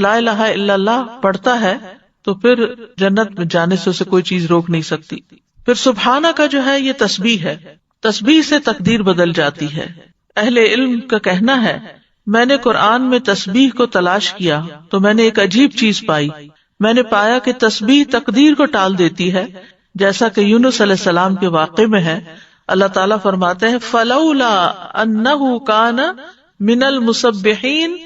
لا الہ الا اللہ پڑھتا ہے تو پھر جنت میں جانے سے اسے کوئی چیز روک نہیں سکتی. پھر سبحانہ کا جو ہے یہ تسبیح ہے، تسبیح سے تقدیر بدل جاتی ہے. اہل علم کا کہنا ہے میں نے قرآن میں تسبیح کو تلاش کیا تو میں نے ایک عجیب چیز پائی. میں نے پایا کہ تسبیح تقدیر کو ٹال دیتی ہے، جیسا کہ یونس علیہ السلام کے واقعے میں ہے. اللہ تعالیٰ فرماتے ہیں فلولا انہ کان من المسبحین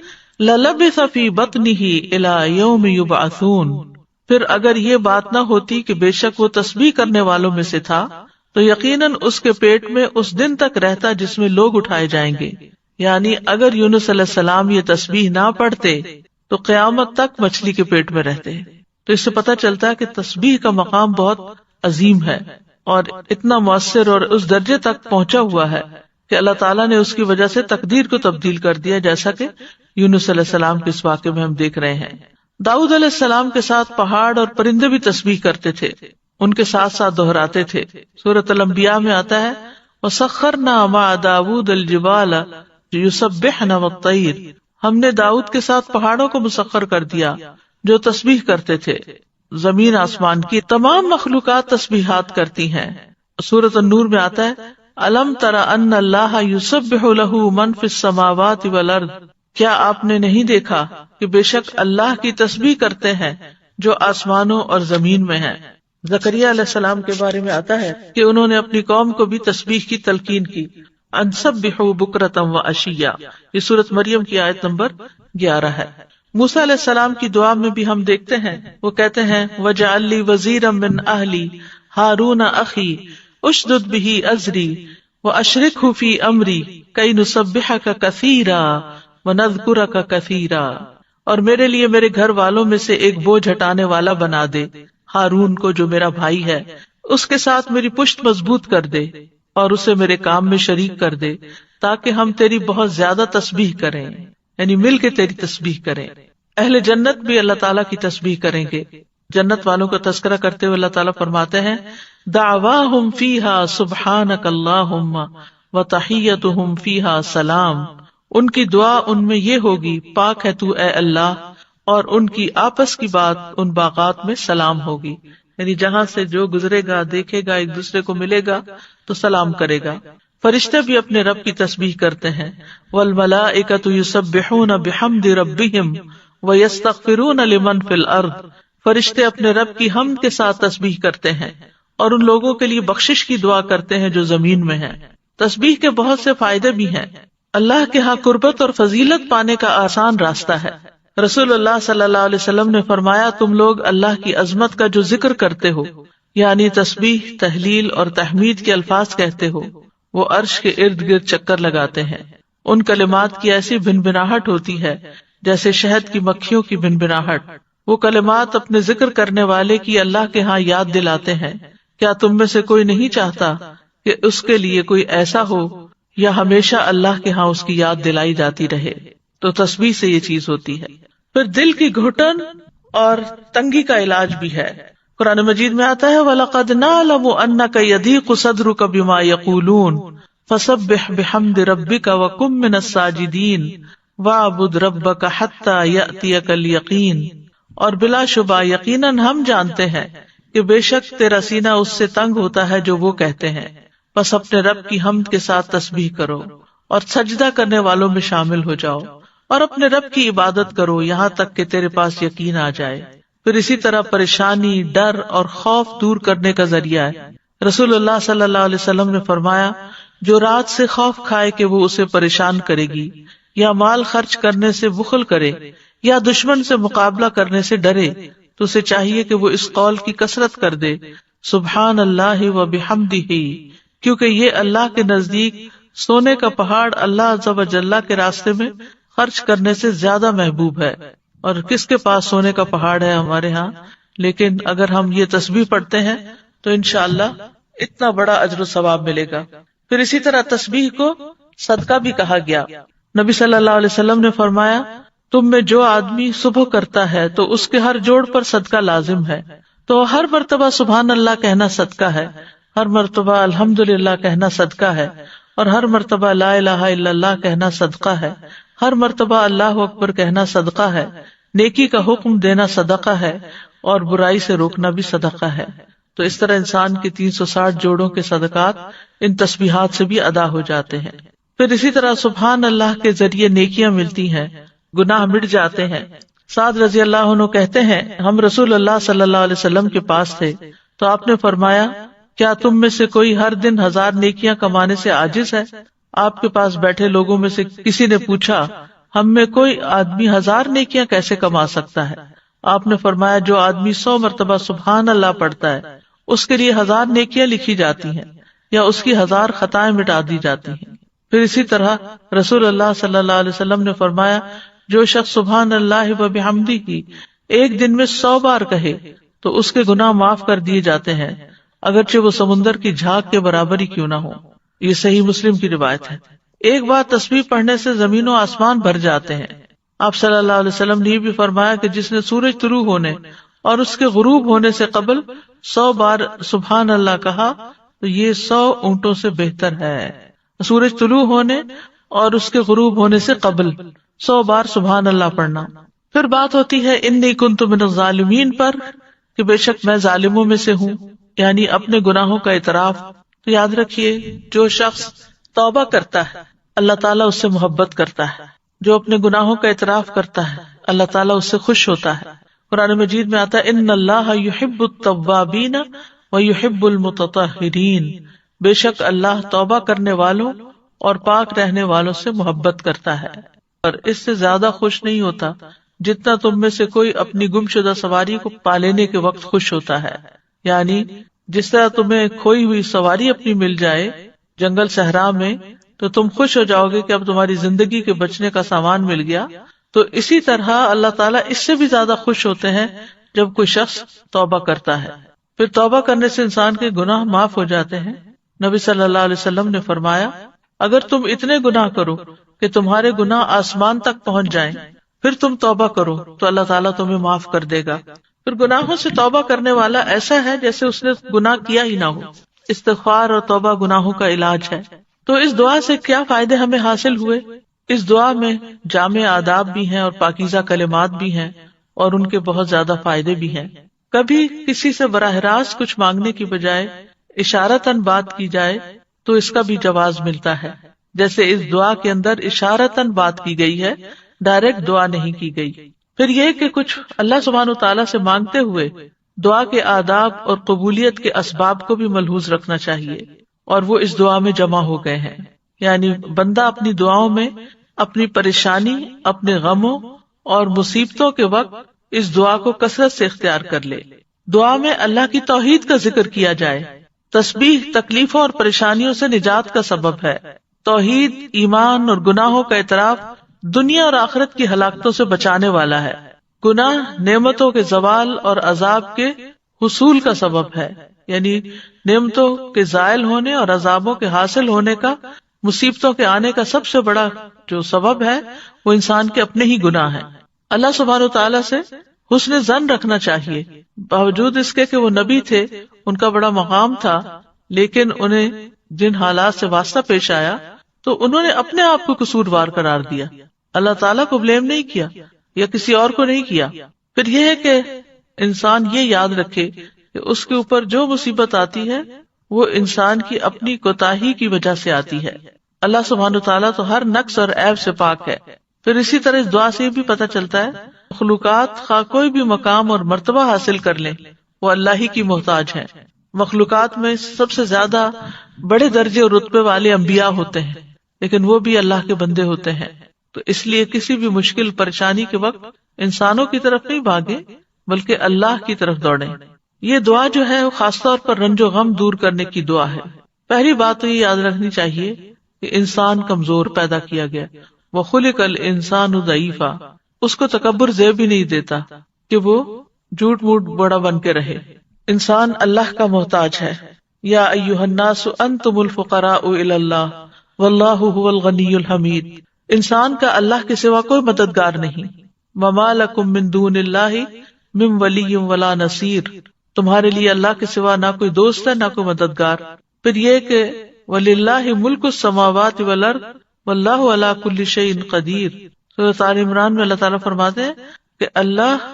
للبث فی بطنہ الی یوم یبعثون. پھر اگر یہ بات نہ ہوتی کہ بے شک وہ تسبیح کرنے والوں میں سے تھا تو یقیناً اس کے پیٹ میں اس دن تک رہتا جس میں لوگ اٹھائے جائیں گے. یعنی اگر یونس علیہ السلام یہ تسبیح نہ پڑھتے تو قیامت تک مچھلی کے پیٹ میں رہتے. تو اس سے پتہ چلتا ہے کہ تسبیح کا مقام بہت عظیم ہے اور اتنا مؤثر اور اس درجے تک پہنچا ہوا ہے کہ اللہ تعالیٰ نے اس کی وجہ سے تقدیر کو تبدیل کر دیا، جیسا کہ یونس علیہ السلام کے اس واقعے میں ہم دیکھ رہے ہیں. داؤد علیہ السلام کے ساتھ پہاڑ اور پرندے بھی تسبیح کرتے تھے، ان کے ساتھ ساتھ دہراتے تھے. سورۃ الانبیاء میں آتا ہے وَسَخَّرْنَا مَعَ دَاوُودَ الْجِبَالَ يُسَبِّحْنَ وَالطَّيْرَ. ہم نے داؤد کے ساتھ پہاڑوں کو مسخر کر دیا جو تسبیح کرتے تھے. زمین آسمان کی تمام مخلوقات تسبیحات کرتی ہیں. سورۃ النور میں آتا ہے أَلَمْ تَرَ أَنَّ اللَّهَ يُسَبِّحُ لَهُ مَنْ فِي السَّمَاوَاتِ وَالْأَرْضِ. کیا آپ نے نہیں دیکھا کہ بے شک اللہ کی تسبیح کرتے ہیں جو آسمانوں اور زمین میں ہیں. زکریا علیہ السلام کے بارے میں آتا ہے کہ انہوں نے اپنی قوم کو بھی تسبیح کی تلقین کی. ان سبحوا بکرۃ وعشیا، یہ سورۃ مریم کی آیت نمبر 11 ہے. موسیٰ علیہ السلام کی دعا میں بھی ہم دیکھتے ہیں وہ کہتے ہیں وَاجْعَل لِّي وَزِيرًا مِّنْ أَهْلِي هَارُونَ أَخِي أُشْدُدْ بِهِ أَزْرِي وَأَشْرِكْهُ فِي أَمْرِي كَيْ نُسَبِّحَكَ كَثِيرًا وَنَذْكُرَكَ كَثِيرًا. اور میرے لیے میرے گھر والوں میں سے ایک بوجھ ہٹانے والا بنا دے، ہارون کو جو میرا بھائی ہے، اس کے ساتھ میری پشت مضبوط کر دے اور اسے میرے کام میں شریک کر دے تاکہ ہم تیری بہت زیادہ تسبیح کریں، یعنی مل کے تیری تسبیح کریں. اہل جنت بھی اللہ تعالیٰ کی تسبیح کریں گے. جنت والوں کا تذکرہ کرتے ہوئے اللہ تعالیٰ فرماتے ہیں دعواہم فیہا سبحانک اللہم وتحیتہم فیہا سلام. ان کی دعا ان میں یہ ہوگی پاک ہے تو اے اللہ، اور ان کی آپس کی بات ان باغات میں سلام ہوگی. یعنی جہاں سے جو گزرے گا دیکھے گا ایک دوسرے کو ملے گا تو سلام کرے گا. فرشتے بھی اپنے رب کی تسبیح کرتے ہیں. والملائکۃ یسبحون بحمد ربہم ویستغفرون لمن فی الارض. فرشتے اپنے رب کی حمد کے ساتھ تسبیح کرتے ہیں اور ان لوگوں کے لیے بخشش کی دعا کرتے ہیں جو زمین میں ہیں. تسبیح کے بہت سے فائدے بھی ہیں. اللہ کے ہاں قربت اور فضیلت پانے کا آسان راستہ ہے. رسول اللہ صلی اللہ علیہ وسلم نے فرمایا تم لوگ اللہ کی عظمت کا جو ذکر کرتے ہو، یعنی تسبیح، تحلیل اور تحمید کے الفاظ کہتے ہو، وہ عرش کے ارد گرد چکر لگاتے ہیں. ان کلمات کی ایسی بھنبھناہٹ ہوتی ہے جیسے شہد کی مکھیوں کی بھنبھناہٹ. وہ کلمات اپنے ذکر کرنے والے کی اللہ کے ہاں یاد دلاتے ہیں. کیا تم میں سے کوئی نہیں چاہتا کہ اس کے لیے کوئی ایسا ہو یا ہمیشہ اللہ کے ہاں اس کی یاد دلائی جاتی رہے؟ تو تسبیح سے یہ چیز ہوتی ہے. پھر دل کی گھٹن اور تنگی کا علاج بھی ہے. قرآن مجید میں آتا ہے وَلَقَدْ نَعْلَمُ أَنَّكَ يَضِيقُ صَدْرُكَ بِمَا يَقُولُونَ فَسَبِّحْ بِحَمْدِ رَبِّكَ وَكُن مِّنَ السَّاجِدِينَ وَاعْبُدْ رَبَّكَ حَتَّى يَأْتِيَكَ الْيَقِينُ. اور بلا شبہ یقیناً ہم جانتے ہیں کہ بے شک تیرا سینہ اس سے تنگ ہوتا ہے جو وہ کہتے ہیں، بس اپنے رب کی حمد کے ساتھ تسبیح کرو اور سجدہ کرنے والوں میں شامل ہو جاؤ اور اپنے رب کی عبادت کرو یہاں تک کہ تیرے پاس یقین آ جائے. پھر اسی طرح پریشانی، ڈر اور خوف دور کرنے کا ذریعہ ہے. رسول اللہ صلی اللہ علیہ وسلم نے فرمایا جو رات سے خوف کھائے کہ وہ اسے پریشان کرے گی، یا مال خرچ کرنے سے بخل کرے، یا دشمن سے مقابلہ کرنے سے ڈرے، تو اسے چاہیے کہ وہ اس قول کی کثرت کر دے سبحان اللہ و بحمدہ، کیونکہ یہ اللہ کے نزدیک سونے کا پہاڑ اللہ عز و جل کے راستے میں خرچ کرنے سے زیادہ محبوب ہے. اور کس کے پاس سونے کا پہاڑ ہے ہمارے ہاں، لیکن اگر ہم یہ تسبیح پڑھتے ہیں تو انشاءاللہ اتنا بڑا اجر و ثواب ملے گا. پھر اسی طرح تسبیح کو صدقہ بھی کہا گیا. نبی صلی اللہ علیہ وسلم نے فرمایا تم میں جو آدمی صبح کرتا ہے تو اس کے ہر جوڑ پر صدقہ لازم ہے. تو ہر مرتبہ سبحان اللہ کہنا صدقہ ہے، ہر مرتبہ الحمدللہ کہنا صدقہ ہے، اور ہر مرتبہ لا الہ الا اللہ کہنا صدقہ ہے، ہر مرتبہ اللہ اکبر کہنا صدقہ ہے. نیکی کا حکم دینا صدقہ ہے اور برائی سے روکنا بھی صدقہ ہے. تو اس طرح انسان کے 360 جوڑوں کے صدقات ان تسبیحات سے بھی ادا ہو جاتے ہیں. پھر اسی طرح سبحان اللہ کے ذریعے نیکیاں ملتی ہیں، گناہ مٹ جاتے ہیں. سعد رضی اللہ عنہ کہتے ہیں ہم رسول اللہ صلی اللہ علیہ وسلم کے پاس تھے تو آپ نے فرمایا کیا تم میں سے کوئی ہر دن 1000 نیکیاں کمانے سے عاجز ہے؟ آپ کے پاس بیٹھے لوگوں میں سے کسی نے پوچھا ہم میں کوئی آدمی 1000 نیکیاں کیسے کما سکتا ہے؟ آپ نے فرمایا جو آدمی 100 مرتبہ سبحان اللہ پڑھتا ہے اس کے لیے 1000 نیکیاں لکھی جاتی ہیں یا اس کی 1000 خطائیں مٹا دی جاتی ہیں. پھر اسی طرح رسول اللہ صلی اللہ علیہ وسلم نے فرمایا جو شخص سبحان اللہ و بحمدہ ایک دن میں 100 بار کہے تو اس کے گناہ معاف کر دیے جاتے ہیں اگرچہ وہ سمندر کی جھاگ کے برابر ہی کیوں نہ ہو. یہ صحیح مسلم کی روایت ہے. ایک بار تسبیح پڑھنے سے زمین و آسمان بھر جاتے ہیں. آپ صلی اللہ علیہ وسلم نے یہ بھی فرمایا کہ جس نے سورج طلوع ہونے اور اس کے غروب ہونے سے قبل 100 بار سبحان اللہ کہا تو یہ 100 اونٹوں سے بہتر ہے. سورج طلوع ہونے اور اس کے غروب ہونے سے قبل 100 بار سبحان اللہ پڑھنا. پھر بات ہوتی ہے انی کنت من الظالمین پر کہ بے شک میں ظالموں میں سے ہوں، یعنی اپنے گناہوں کا اعتراف. تو یاد رکھیے جو شخص توبہ کرتا ہے اللہ تعالیٰ اس سے محبت کرتا ہے، جو اپنے گناہوں کا اعتراف کرتا ہے اللہ تعالیٰ اس سے خوش ہوتا ہے. قرآن مجید میں آتا ہے ان اللہ یحب التوابین ویحب المتطہرین، بے شک اللہ توبہ کرنے والوں اور پاک رہنے والوں سے محبت کرتا ہے، اور اس سے زیادہ خوش نہیں ہوتا جتنا تم میں سے کوئی اپنی گمشدہ سواری کو پا لینے کے وقت خوش ہوتا ہے. یعنی جس طرح تمہیں کھوئی ہوئی سواری اپنی مل جائے جنگل صحرا میں تو تم خوش ہو جاؤ گے کہ اب تمہاری زندگی کے بچنے کا سامان مل گیا، تو اسی طرح اللہ تعالیٰ اس سے بھی زیادہ خوش ہوتے ہیں جب کوئی شخص توبہ کرتا ہے. پھر توبہ کرنے سے انسان کے گناہ معاف ہو جاتے ہیں. نبی صلی اللہ علیہ وسلم نے فرمایا اگر تم اتنے گناہ کرو کہ تمہارے گناہ آسمان تک پہنچ جائیں پھر تم توبہ کرو تو اللہ تعالیٰ تمہیں معاف کر دے گا. پھر گناہوں سے توبہ کرنے والا ایسا ہے جیسے اس نے گناہ کیا ہی نہ ہو. استغفار اور توبہ گناہوں کا علاج ہے. تو اس دعا سے کیا فائدے ہمیں حاصل ہوئے؟ اس دعا میں جامع آداب بھی ہیں اور پاکیزہ کلمات بھی ہیں اور ان کے بہت زیادہ فائدے بھی ہیں. کبھی کسی سے براہ راست کچھ مانگنے کی بجائے اشارتاً بات کی جائے تو اس کا بھی جواز ملتا ہے، جیسے اس دعا کے اندر اشارتاً بات کی گئی ہے، ڈائریکٹ دعا نہیں کی گئی. پھر یہ کہ کچھ اللہ سبحانہ وتعالیٰ سے مانگتے ہوئے دعا کے آداب اور قبولیت کے اسباب کو بھی ملحوظ رکھنا چاہیے، اور وہ اس دعا میں جمع ہو گئے ہیں. یعنی بندہ اپنی دعاؤں میں اپنی پریشانی، اپنے غموں اور مصیبتوں کے وقت اس دعا کو کثرت سے اختیار کر لے. دعا میں اللہ کی توحید کا ذکر کیا جائے. تسبیح تکلیفوں اور پریشانیوں سے نجات کا سبب ہے. توحید، ایمان اور گناہوں کا اعتراف دنیا اور آخرت کی ہلاکتوں سے بچانے والا ہے. گناہ نعمتوں کے زوال اور عذاب کے حصول کا سبب ہے، یعنی نعمتوں کے زائل ہونے اور عذابوں کے حاصل ہونے کا، مصیبتوں کے آنے کا سب سے بڑا جو سبب ہے وہ انسان کے اپنے ہی گناہ ہیں. اللہ سبحانہ و تعالیٰ سے حسن ظن رکھنا چاہیے. باوجود اس کے کہ وہ نبی تھے، ان کا بڑا مقام تھا، لیکن انہیں جن حالات سے واسطہ پیش آیا تو انہوں نے اپنے آپ کو قصوروار قرار دیا، اللہ تعالیٰ کو بلیم نہیں کیا یا کسی اور کو نہیں کیا. پھر یہ ہے کہ انسان یہ یاد رکھے کہ اس کے اوپر جو مصیبت آتی ہے وہ انسان کی اپنی کوتاہی کی وجہ سے آتی ہے. اللہ سبحانہ تعالیٰ تو ہر نقص اور عیب سے پاک ہے. پھر اسی طرح اس دعا سے یہ بھی پتہ چلتا ہے مخلوقات خواہ کوئی بھی مقام اور مرتبہ حاصل کر لیں وہ اللہ ہی کی محتاج ہیں. مخلوقات میں سب سے زیادہ بڑے درجے اور رتبے والے انبیاء ہوتے ہیں، لیکن وہ بھی اللہ کے بندے ہوتے ہیں. تو اس لیے کسی بھی مشکل پریشانی کے وقت انسانوں کی طرف نہیں بھاگے بلکہ اللہ کی طرف دوڑیں. یہ دعا جو ہے وہ خاص طور پر رنج و غم دور کرنے کی دعا ہے. پہلی بات تو یہ یاد رکھنی چاہیے کہ انسان کمزور پیدا کیا گیا، وَخُلِقَ الْإِنسَانُ ضَعِيفًا، اس کو تکبر زیب بھی نہیں دیتا کہ وہ جھوٹ موٹ بڑا بن کے رہے. انسان اللہ کا محتاج ہے. یا ایھا الناس انتم الفقراء الی اللہ واللہ هو الغنی الحمید. انسان کا اللہ کے سوا کوئی مددگار نہیں. وما لکم من دون اللہ من ولی ولا نصیر، تمہارے لیے اللہ کے سوا نہ کوئی دوست ہے نہ کوئی مددگار. پھر یہ کہ وَلِلَّهِ مُلْكُ السَّمَاوَاتِ وَالْأَرْضِ وَاللَّهُ عَلَى كُلِّ شَيْءٍ قَدِيرٌ. سورۃ آل عمران میں اللہ تعالیٰ فرماتے ہیں کہ اللہ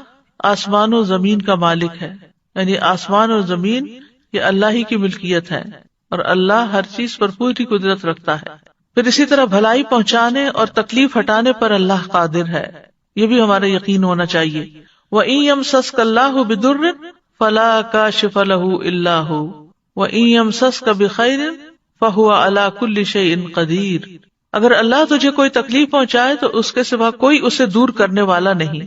آسمان و زمین کا مالک ہے، یعنی آسمان اور زمین یہ اللہ ہی کی ملکیت ہے اور اللہ ہر چیز پر پوری قدرت رکھتا ہے۔ پھر اسی طرح بھلائی پہنچانے اور تکلیف ہٹانے پر اللہ قادر ہے، یہ بھی ہمارا یقین ہونا چاہیے۔ وَإِن يَمْسَسْكَ اللَّهُ بِضُرٍّ فَلَا كَاشِفَ لَهُ إِلَّا هُوَ وَإِن يَمْسَسْكَ بِخَيْرٍ فَهُوَ عَلَى كُلِّ شَيْءٍ قَدِيرٌ، اگر اللہ تجھے کوئی تکلیف پہنچائے تو اس کے سوا کوئی اسے دور کرنے والا نہیں،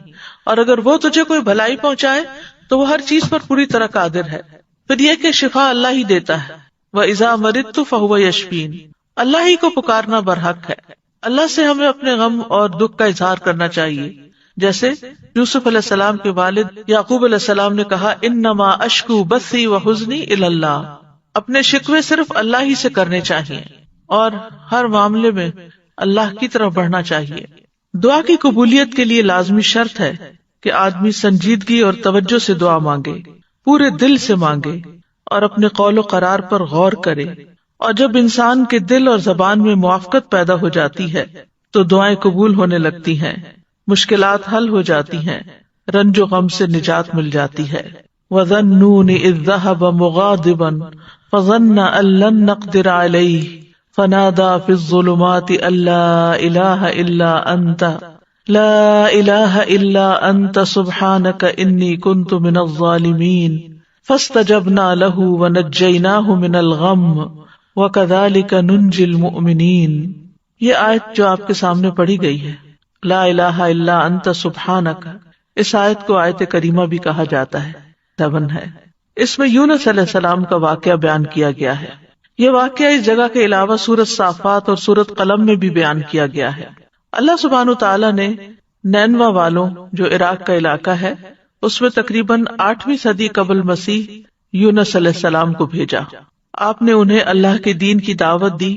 اور اگر وہ تجھے کوئی بھلائی پہنچائے تو وہ ہر چیز پر پوری طرح قادر ہے۔ پھر یہ کہ شفا اللہ ہی دیتا ہے، وَإِذَا مَرِضْتُ فَهُوَ يَشْفِينِ، اللہ ہی کو پکارنا برحق ہے۔ اللہ سے ہمیں اپنے غم اور دکھ کا اظہار کرنا چاہیے، جیسے یوسف علیہ السلام کے والد یعقوب علیہ السلام نے کہا انما اشکو بثی وحزنی الی اللہ، اپنے شکوے صرف اللہ ہی سے کرنے چاہیے اور ہر معاملے میں اللہ کی طرف بڑھنا چاہیے۔ دعا کی قبولیت کے لیے لازمی شرط ہے کہ آدمی سنجیدگی اور توجہ سے دعا مانگے، پورے دل سے مانگے اور اپنے قول و قرار پر غور کرے، اور جب انسان کے دل اور زبان میں موافقت پیدا ہو جاتی ہے تو دعائیں قبول ہونے لگتی ہیں، مشکلات حل ہو جاتی ہیں، رنج و غم سے نجات مل جاتی ہے۔ وَظَنُّونِ إِذْ ذَهَبَ مُغَاضِبًا فَظَنَّ أَن لَّن نَّقْدِرَ عَلَيْهِ فَنَادَىٰ فِي الظُّلُمَاتِ أَن لَّا إِلَٰهَ إِلَّا أَنتَ لَا إِلَٰهَ إِلَّا أَنتَ سُبْحَانَكَ إِنِّي كُنتُ مِنَ الظَّالِمِينَ فَاسْتَجَبْنَا لَهُ وَنَجَّيْنَاهُ مِنَ الْغَمِّ وَكَذَٰلِكَ نُنجِي الْمُؤْمِنِينَ۔ یہ آیت جو آپ کے سامنے پڑھی گئی ہے، لا الہ الا انت سبحانک، اس آیت کو آیت کریمہ بھی کہا جاتا ہے، 7 ہے۔ اس میں یونس علیہ السلام کا واقعہ بیان کیا گیا ہے۔ یہ واقعہ اس جگہ کے علاوہ سورۃ صافات اور سورۃ قلم میں بھی بیان کیا گیا ہے۔ اللہ سبحانہ تعالیٰ نے نینوا والوں، جو عراق کا علاقہ ہے، اس میں تقریباً 8ویں صدی قبل مسیح یونس علیہ السلام کو بھیجا۔ آپ نے انہیں اللہ کے دین کی دعوت دی،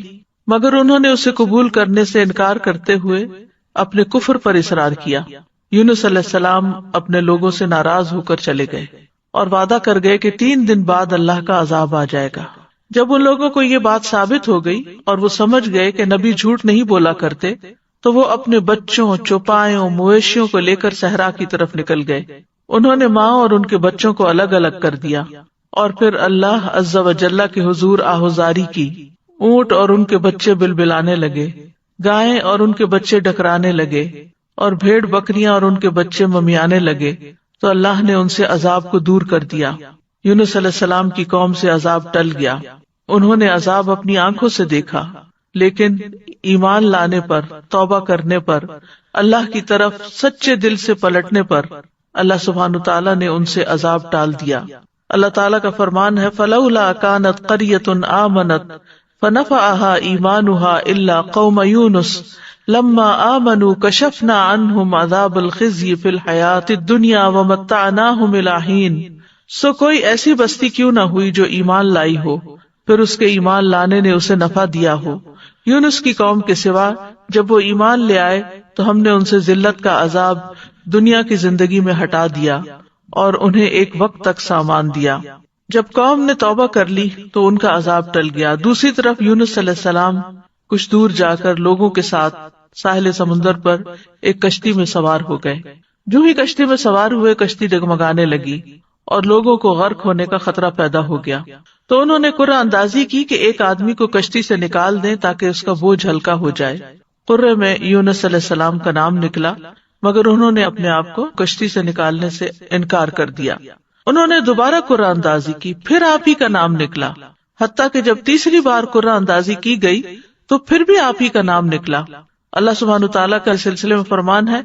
مگر انہوں نے اسے قبول کرنے سے انکار کرتے ہوئے اپنے کفر پر اصرار کیا۔ یونس علیہ السلام اپنے لوگوں سے ناراض ہو کر چلے گئے اور وعدہ کر گئے کہ 3 دن بعد اللہ کا عذاب آ جائے گا۔ جب ان لوگوں کو یہ بات ثابت ہو گئی اور وہ سمجھ گئے کہ نبی جھوٹ نہیں بولا کرتے، تو وہ اپنے بچوں، چوپایوں، مویشیوں کو لے کر صحرا کی طرف نکل گئے۔ انہوں نے ماں اور ان کے بچوں کو الگ الگ کر دیا اور پھر اللہ عز و جل کے حضور آہوزاری کی۔ اونٹ اور ان کے بچے بلبلانے لگے، گائیں اور ان کے بچے ڈکرانے لگے، اور بھیڑ بکریاں اور ان کے بچے ممیانے لگے، تو اللہ نے ان سے عذاب کو دور کر دیا۔ یونس علیہ السلام کی قوم سے عذاب ٹل گیا، انہوں نے عذاب اپنی آنکھوں سے دیکھا، لیکن ایمان لانے پر، توبہ کرنے پر، اللہ کی طرف سچے دل سے پلٹنے پر اللہ سبحانہ تعالیٰ نے ان سے عذاب ٹال دیا۔ اللہ تعالیٰ کا فرمان ہے فَلَوْلَا كَانَتْ قَرْيَةٌ آمَنَتْ فَنَفَعَهَا إِيمَانُهَا إِلَّا قَوْمَ يُونُسَ لَمَّا آمَنُوا كَشَفْنَا عَنْهُمْ عَذَابَ الْخِزْيِ فِي الْحَيَاةِ الدُّنْيَا وَمَتَّعْنَاهُمْ إِلَىٰ حِينٍ، سو کوئی ایسی بستی کیوں نہ ہوئی جو ایمان لائی ہو، پھر اس کے ایمان لانے نے اسے نفع دیا ہو۔ یونس کی قوم کے سوا جب وہ ایمان لے آئے تو ہم نے ان سے ذلت کا عذاب دنیا کی زندگی میں ہٹا دیا اور انہیں ایک وقت تک سامان دیا۔ جب قوم نے توبہ کر لی تو ان کا عذاب ٹل گیا۔ دوسری طرف یونس علیہ السلام کچھ دور جا کر لوگوں کے ساتھ ساحل سمندر پر ایک کشتی میں سوار ہو گئے۔ جو ہی کشتی میں سوار ہوئے، کشتی ڈگمگانے لگی اور لوگوں کو غرق ہونے کا خطرہ پیدا ہو گیا۔ تو انہوں نے قرعہ اندازی کی کہ ایک آدمی کو کشتی سے نکال دیں تاکہ اس کا بوجھ ہلکا ہو جائے۔ قرعے میں یونس علیہ السلام کا نام نکلا، مگر انہوں نے اپنے آپ کو کشتی سے نکالنے سے انکار کر دیا۔ انہوں نے دوبارہ قرعہ اندازی کی، پھر آپ ہی کا نام نکلا، حتیٰ کہ جب تیسری بار قرعہ اندازی کی گئی تو پھر بھی آپ ہی کا نام نکلا۔ اللہ سبحانہ تعالیٰ کا سلسلے میں فرمان ہے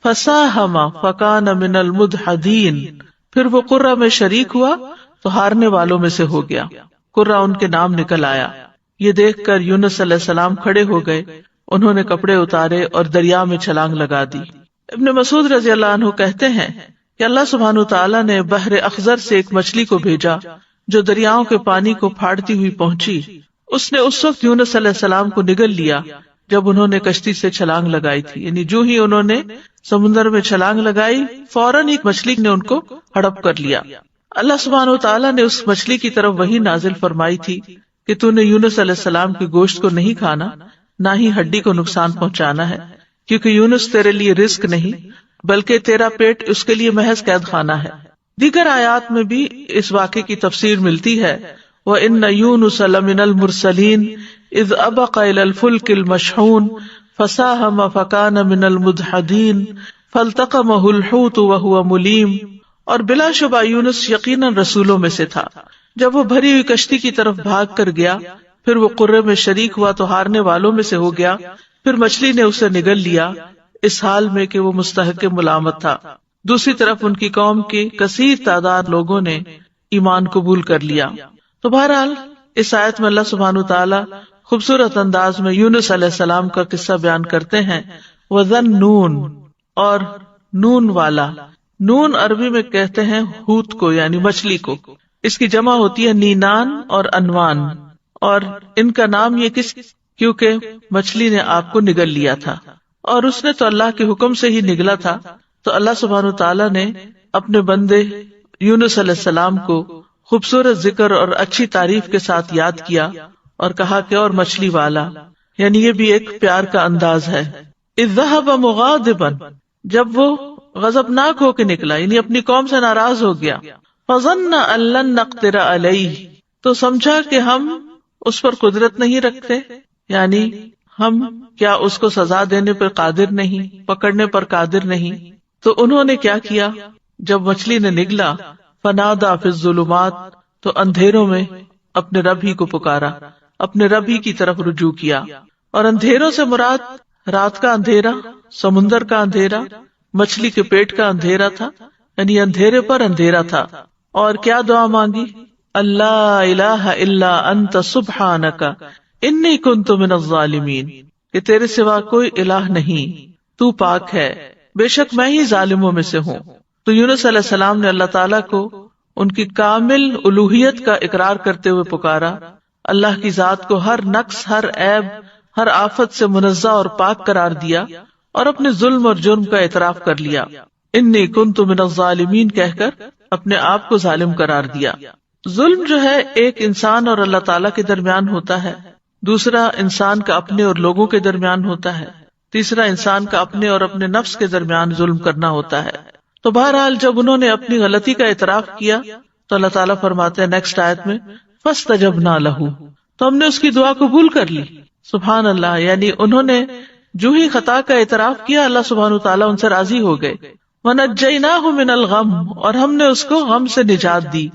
فَسَاهَمَ فَكَانَ مِنَ الْمُدْحَضِينَ، پھر وہ قرعہ میں شریک ہوا تو ہارنے والوں میں سے ہو گیا، قرعہ ان کے نام نکل آیا۔ یہ دیکھ کر یونس علیہ السلام کھڑے ہو گئے، انہوں نے کپڑے اتارے اور دریا میں چھلانگ لگا دی۔ ابن مسعود رضی اللہ عنہ کہتے ہیں کہ اللہ سبحانہ تعالیٰ نے بحر اخضر سے ایک مچھلی کو بھیجا جو دریاؤں کے پانی کو پھاڑتی ہوئی پہنچی۔ اس نے اس وقت یونس علیہ السلام کو نگل لیا جب انہوں نے کشتی سے چھلانگ لگائی تھی، یعنی جو ہی انہوں نے سمندر میں چھلانگ لگائی فوراً ایک مچھلی نے ان کو ہڑپ کر لیا۔ اللہ سبحانہ تعالیٰ نے اس مچھلی کی طرف وحی نازل فرمائی تھی کہ تو نے یونس علیہ السلام کے گوشت کو نہیں کھانا، نہ ہی ہڈی کو نقصان پہنچانا ہے، کیونکہ یونس تیرے لیے رزق نہیں، بلکہ تیرا پیٹ اس کے لیے محض قید خانہ ہے۔ دیگر آیات میں بھی اس واقعے کی تفسیر ملتی ہے، وَإِنَّ يُونُسَ لَمِنَ الْمُرْسَلِينَ إِذْ أَبَقَ إِلَى الْفُلْكِ الْمَشْحُونِ فَسَاهَمَ فَكَانَ مِنَ الْمُدْحَضِينَ فَالْتَقَمَهُ الْحُوتُ وَهُوَ مُلِيمٌ، اور بلا شبہ یونس یقیناً رسولوں میں سے تھا، جب وہ بھری ہوئی کشتی کی طرف بھاگ کر گیا، پھر وہ قرے میں شریک ہوا تو ہارنے والوں میں سے ہو گیا، پھر مچھلی نے اسے نگل لیا اس حال میں کہ وہ مستحق ملامت تھا۔ دوسری طرف ان کی قوم کی کثیر تعداد لوگوں نے ایمان قبول کر لیا۔ تو بہرحال اس آیت میں اللہ سبحانہ وتعالی خوبصورت انداز میں یونس علیہ السلام کا قصہ بیان کرتے ہیں۔ وَذَنُّونَ، اور نون والا، نون عربی میں کہتے ہیں ہوت کو، یعنی مچھلی کو، اس کی جمع ہوتی ہے نینان اور انوان، اور ان کا نام یہ کیونکہ مچھلی نے آپ کو نگل لیا تھا، اور اس نے تو اللہ کے حکم سے ہی نگلا تھا۔ تو اللہ سبحانہ وتعالیٰ نے اپنے بندے یونس علیہ السلام کو خوبصورت ذکر اور اچھی تعریف کے ساتھ یاد کیا اور کہا کہ اور مچھلی والا، یعنی یہ بھی ایک پیار کا انداز ہے۔ اذ ذهب مغاضبا، جب وہ غضبناک ہو کے نکلا، یعنی اپنی قوم سے ناراض ہو گیا۔ فظن ان لن نقدر علیہ، تو سمجھا کہ ہم اس پر قدرت نہیں رکھتے، یعنی ہم کیا اس کو سزا دینے پر قادر نہیں، پکڑنے پر قادر نہیں۔ تو انہوں نے کیا کیا، جب مچھلی نے نگلا، فنادا فی الظلمات، تو اندھیروں میں اپنے رب ہی کو پکارا، اپنے رب ہی کی طرف رجوع کیا۔ اور اندھیروں سے مراد رات کا اندھیرا، سمندر کا اندھیرا، مچھلی کے پیٹ کا اندھیرا تھا، یعنی اندھیرے پر اندھیرا تھا۔ اور کیا دعا مانگی، اللہ الہ الا انت سبحانک انی کنت من الظالمین، کہ تیرے سوا کوئی الہ نہیں، تو پاک ہے، بے شک میں ہی ظالموں میں سے ہوں۔ تو یونس علیہ السلام نے اللہ تعالیٰ کو ان کی کامل الوہیت کا اقرار کرتے ہوئے پکارا، اللہ کی ذات کو ہر نقص، ہر عیب، ہر آفت سے منزہ اور پاک قرار دیا، اور اپنے ظلم اور جرم کا اعتراف کر لیا، انی کنت من الظالمین کہہ کر اپنے آپ کو ظالم قرار دیا۔ ظلم جو ہے ایک انسان اور اللہ تعالیٰ کے درمیان ہوتا ہے، دوسرا انسان کا اپنے اور لوگوں کے درمیان ہوتا ہے، تیسرا انسان کا اپنے اور اپنے نفس کے درمیان ظلم کرنا ہوتا ہے۔ تو بہرحال جب انہوں نے اپنی غلطی کا اعتراف کیا تو اللہ تعالیٰ فرماتے ہیں نیکسٹ آیت میں، فَاسْتَجَبْنَا لَهُ، تو ہم نے اس کی دعا قبول کر لی۔ سبحان اللہ، یعنی انہوں نے جو ہی خطا کا اعتراف کیا، اللہ سبحانہ وتعالیٰ ان سے راضی ہو گئے۔ وَنَجَّيْنَاهُ مِنَ الْغَمِّ، اور ہم نے اس کو غم سے نجات دی۔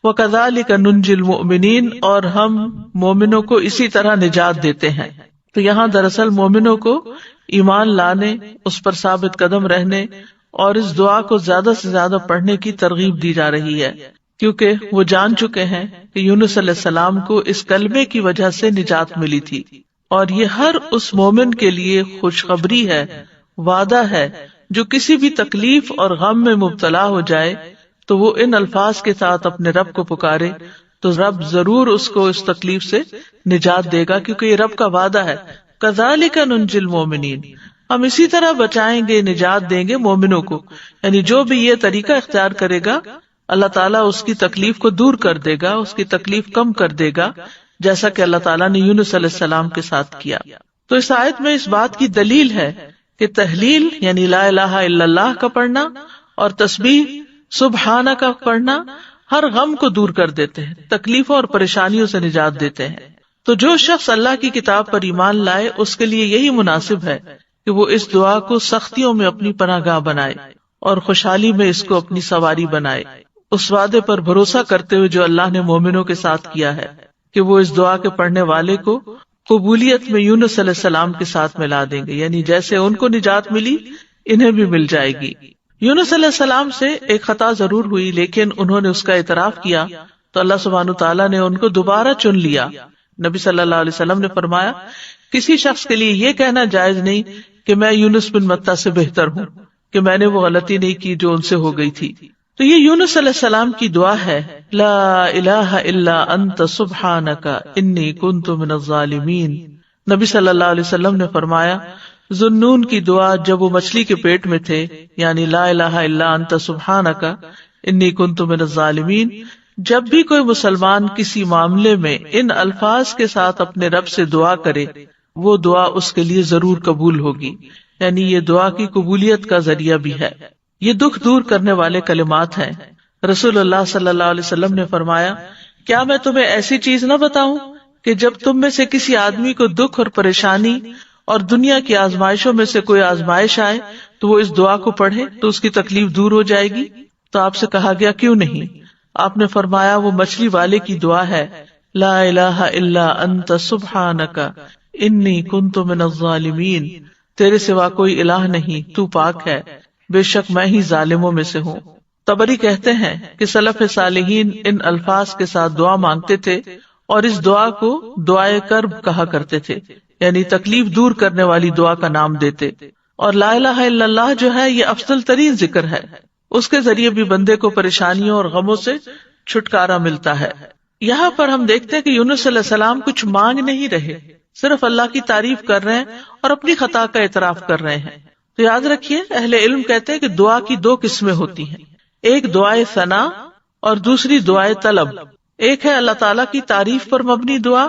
وَكَذَلِكَ نُنْجِي الْمُؤْمِنِينَ، اور ہم مومنوں کو اسی طرح نجات دیتے ہیں۔ تو یہاں دراصل مومنوں کو ایمان لانے، اس پر ثابت قدم رہنے اور اس دعا کو زیادہ سے زیادہ پڑھنے کی ترغیب دی جا رہی ہے، کیونکہ وہ جان چکے ہیں کہ یونس علیہ السلام کو اس کلمے کی وجہ سے نجات ملی تھی، اور یہ ہر اس مومن کے لیے خوشخبری ہے، وعدہ ہے جو کسی بھی تکلیف اور غم میں مبتلا ہو جائے تو وہ ان الفاظ کے ساتھ اپنے رب کو پکارے تو رب ضرور اس کو اس تکلیف سے نجات دے گا، کیونکہ یہ رب کا وعدہ ہے۔ کذالک ننجی المؤمنین، ہم اسی طرح بچائیں گے، نجات دیں گے مومنوں کو، یعنی جو بھی یہ طریقہ اختیار کرے گا اللہ تعالیٰ اس کی تکلیف کو دور کر دے گا، اس کی تکلیف کم کر دے گا، جیسا کہ اللہ تعالیٰ نے یونس علیہ السلام کے ساتھ کیا۔ تو اس آیت میں اس بات کی دلیل ہے کہ تحلیل یعنی لا الہ الا اللہ کا پڑھنا اور تسبیح سبحانہ کا پڑھنا ہر غم کو دور کر دیتے ہیں، تکلیفوں اور پریشانیوں سے نجات دیتے ہیں۔ تو جو شخص اللہ کی کتاب پر ایمان لائے اس کے لیے یہی مناسب ہے کہ وہ اس دعا کو سختیوں میں اپنی پناہ گاہ بنائے اور خوشحالی میں اس کو اپنی سواری بنائے، اس وعدے پر بھروسہ کرتے ہوئے جو اللہ نے مومنوں کے ساتھ کیا ہے کہ وہ اس دعا کے پڑھنے والے کو قبولیت میں یونس علیہ السلام کے ساتھ ملا دیں گے، یعنی جیسے ان کو نجات ملی انہیں بھی مل جائے گی۔ یونس علیہ السلام سے ایک خطا ضرور ہوئی، لیکن انہوں نے اس کا اعتراف کیا تو اللہ سبحانہ تعالیٰ نے ان کو دوبارہ چن لیا۔ نبی صلی اللہ علیہ وسلم نے فرمایا کسی شخص کے لیے یہ کہنا جائز نہیں کہ میں یونس بن متی سے بہتر ہوں، کہ میں نے وہ غلطی نہیں کی جو ان سے ہو گئی تھی۔ تو یہ یونس علیہ السلام کی دعا ہے، لا الہ الا انت سبحانک انی کنت من الظالمین۔ نبی صلی اللہ علیہ وسلم نے فرمایا ذنون کی دعا جب وہ مچھلی کے پیٹ میں تھے، یعنی لا الہ الا انت سبحانک انی کنت من الظالمین، جب بھی کوئی مسلمان کسی معاملے میں ان الفاظ کے ساتھ اپنے رب سے دعا کرے وہ دعا اس کے لیے ضرور قبول ہوگی، یعنی یہ دعا کی قبولیت کا ذریعہ بھی ہے۔ یہ دکھ دور کرنے والے کلمات ہیں۔ رسول اللہ صلی اللہ علیہ وسلم نے فرمایا، کیا میں تمہیں ایسی چیز نہ بتاؤں کہ جب تم میں سے کسی آدمی کو دکھ اور پریشانی اور دنیا کی آزمائشوں میں سے کوئی آزمائش آئے تو وہ اس دعا کو پڑھے تو اس کی تکلیف دور ہو جائے گی؟ تو آپ سے کہا گیا کیوں نہیں؟ آپ نے فرمایا وہ مچھلی والے کی دعا ہے، لا الہ الا انت سبحانک انی کنت من الظالمین، تیرے سوا کوئی الہ نہیں، تو پاک ہے، بے شک میں ہی ظالموں میں سے ہوں۔ طبری کہتے ہیں کہ سلف صالحین ان الفاظ کے ساتھ دعا مانگتے تھے اور اس دعا کو دعائے کرب کہا کرتے تھے، یعنی تکلیف دور کرنے والی دعا کا نام دیتے۔ اور لا الہ الا اللہ جو ہے یہ افضل ترین ذکر ہے، اس کے ذریعے بھی بندے کو پریشانیوں اور غموں سے چھٹکارا ملتا ہے۔ یہاں پر ہم دیکھتے ہیں کہ یونس علیہ السلام کچھ مانگ نہیں رہے، صرف اللہ کی تعریف کر رہے ہیں اور اپنی خطا کا اعتراف کر رہے ہیں۔ تو یاد رکھیے اہل علم کہتے ہیں کہ دعا کی دو قسمیں ہوتی ہیں، ایک دعائے ثنا اور دوسری دعائے طلب۔ ایک ہے اللہ تعالیٰ کی تعریف پر مبنی دعا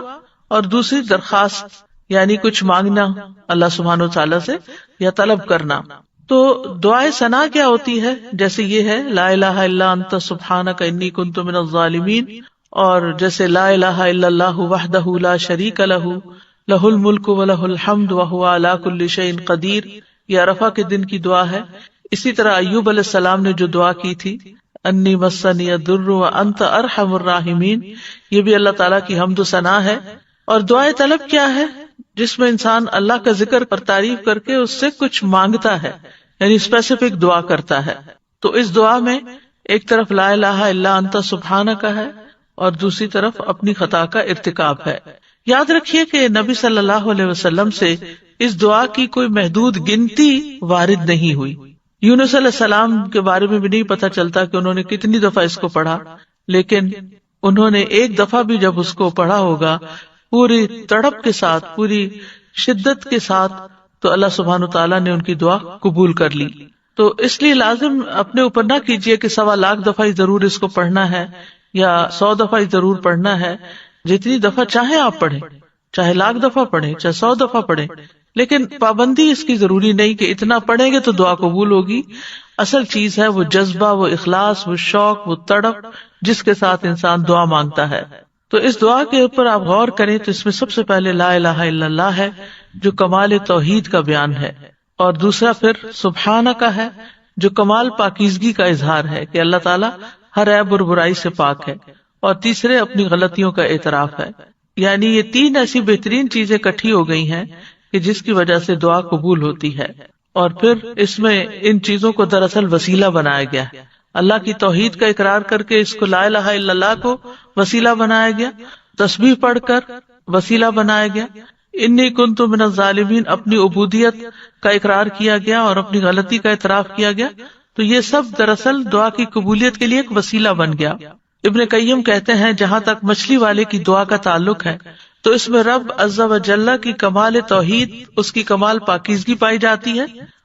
اور دوسری درخواست یعنی کچھ مانگنا اللہ سبحانہ وتعالیٰ سے یا طلب کرنا۔ تو دعائے ثنا کیا ہوتی ہے؟ جیسے یہ ہے لا الہ الا انت سبحانک انی کنت من الظالمین، اور جیسے لا الہ الا اللہ وحدہ لا شریک لہ لہ الملک ولہ الحمد وہو علی کل شیء قدیر، یہ عرفہ کے دن کی دعا ہے۔ اسی طرح ایوب علیہ السلام نے جو دعا کی تھی انی مسنی الضر وانت ارحم الراحمین، یہ بھی اللہ تعالیٰ کی حمد و ثنا ہے۔ اور دعائے طلب کیا ہے؟ جس میں انسان اللہ کا ذکر اور تعریف کر کے اس سے کچھ مانگتا ہے، یعنی اسپیسیفک دعا کرتا ہے۔ تو اس دعا میں ایک طرف لا الہ الا انت سبحانک ہے اور دوسری طرف اپنی خطا کا ارتکاب ہے۔ یاد رکھیے کہ نبی صلی اللہ علیہ وسلم سے اس دعا کی کوئی محدود گنتی وارد نہیں ہوئی۔ یونس علیہ السلام کے بارے میں بھی نہیں پتہ چلتا کہ انہوں نے کتنی دفعہ اس کو پڑھا، لیکن انہوں نے ایک دفعہ بھی جب اس کو پڑھا ہوگا پوری تڑپ کے ساتھ، پوری شدت کے ساتھ، تو اللہ سبحانہ تعالیٰ نے ان کی دعا قبول کر لی۔ تو اس لیے لازم اپنے اوپر نہ کیجئے کہ 1.25 لاکھ دفعہ ہی ضرور اس کو پڑھنا ہے یا 100 دفعہ ہی ضرور پڑھنا ہے۔ جتنی دفعہ چاہیں آپ پڑھیں، چاہے 1,00,000 دفعہ پڑھیں، چاہے 100 دفعہ پڑھیں، لیکن پابندی اس کی ضروری نہیں کہ اتنا پڑھیں گے تو دعا قبول ہوگی۔ اصل چیز ہے وہ جذبہ، وہ اخلاص، وہ شوق، وہ تڑپ جس کے ساتھ انسان دعا مانگتا ہے۔ تو اس دعا کے اوپر آپ غور کریں تو اس میں سب سے پہلے لا الہ الا اللہ ہے جو کمال توحید کا بیان ہے، اور دوسرا پھر سبحانک ہے جو کمال پاکیزگی کا اظہار ہے کہ اللہ تعالیٰ ہر عیب اور برائی سے پاک ہے، اور تیسرے اپنی غلطیوں کا اعتراف ہے۔ یعنی یہ 3 ایسی بہترین چیزیں اکٹھی ہو گئی ہیں کہ جس کی وجہ سے دعا قبول ہوتی ہے۔ اور پھر اس میں ان چیزوں کو دراصل وسیلہ بنایا گیا ہے، اللہ کی توحید کا اقرار کر کے اس کو لا الہ الا اللہ کو وسیلہ بنایا گیا، تسبیح پڑھ کر وسیلہ بنایا گیا، انی کنت من الظالمین اپنی عبودیت کا اقرار کیا گیا اور اپنی غلطی کا اعتراف کیا گیا۔ تو یہ سب دراصل دعا کی قبولیت کے لیے ایک وسیلہ بن گیا۔ ابن قیم کہتے ہیں جہاں تک مچھلی والے کی دعا کا تعلق ہے تو اس میں رب عز و جل کی کمال توحید، اس کی کمال پاکیزگی پائی جاتی ہے،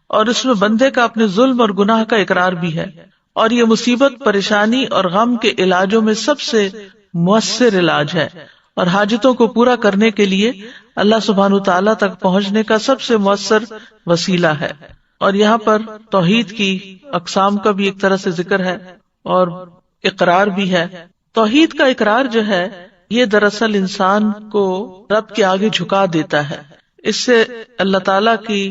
اور اس میں بندے کا اپنے ظلم اور گناہ کا اقرار بھی ہے، اور یہ مصیبت، پریشانی اور غم کے علاجوں میں سب سے مؤثر علاج ہے، اور حاجتوں کو پورا کرنے کے لیے اللہ سبحانہ تعالیٰ تک پہنچنے کا سب سے مؤثر وسیلہ ہے۔ اور یہاں پر توحید کی اقسام کا بھی ایک طرح سے ذکر ہے اور اقرار بھی ہے۔ توحید کا اقرار جو ہے یہ دراصل انسان کو رب کے آگے جھکا دیتا ہے، اس سے اللہ تعالیٰ کی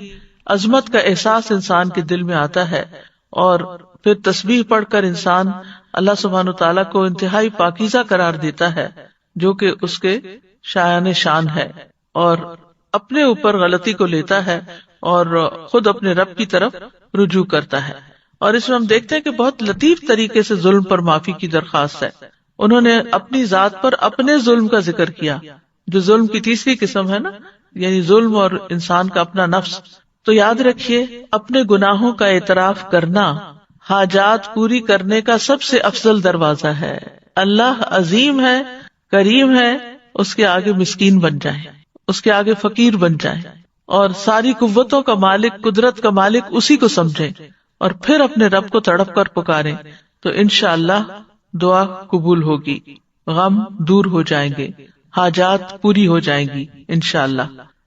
عظمت کا احساس انسان کے دل میں آتا ہے، اور پھر تسبیح پڑھ کر انسان اللہ سبحانہ تعالیٰ کو انتہائی پاکیزہ قرار دیتا ہے جو کہ اس کے شایان شان ہے، اور اپنے اوپر غلطی کو لیتا ہے اور خود اپنے رب کی طرف رجوع کرتا ہے۔ اور اس میں ہم دیکھتے ہیں کہ بہت لطیف طریقے سے ظلم پر معافی کی درخواست ہے۔ انہوں نے اپنی ذات پر اپنے ظلم کا ذکر کیا، جو ظلم کی تیسری قسم ہے نا، یعنی ظلم اور انسان کا اپنا نفس۔ تو یاد رکھیے اپنے گناہوں کا اعتراف کرنا حاجات پوری کرنے کا سب سے افضل دروازہ ہے۔ اللہ عظیم ہے، کریم ہے، اس کے آگے مسکین بن جائیں، اس کے آگے فقیر بن جائیں، اور ساری قوتوں کا مالک، قدرت کا مالک اسی کو سمجھیں، اور پھر اپنے رب کو تڑپ کر پکاریں، تو انشاءاللہ دعا قبول ہوگی، غم دور ہو جائیں گے، حاجات پوری ہو جائیں گی انشاءاللہ۔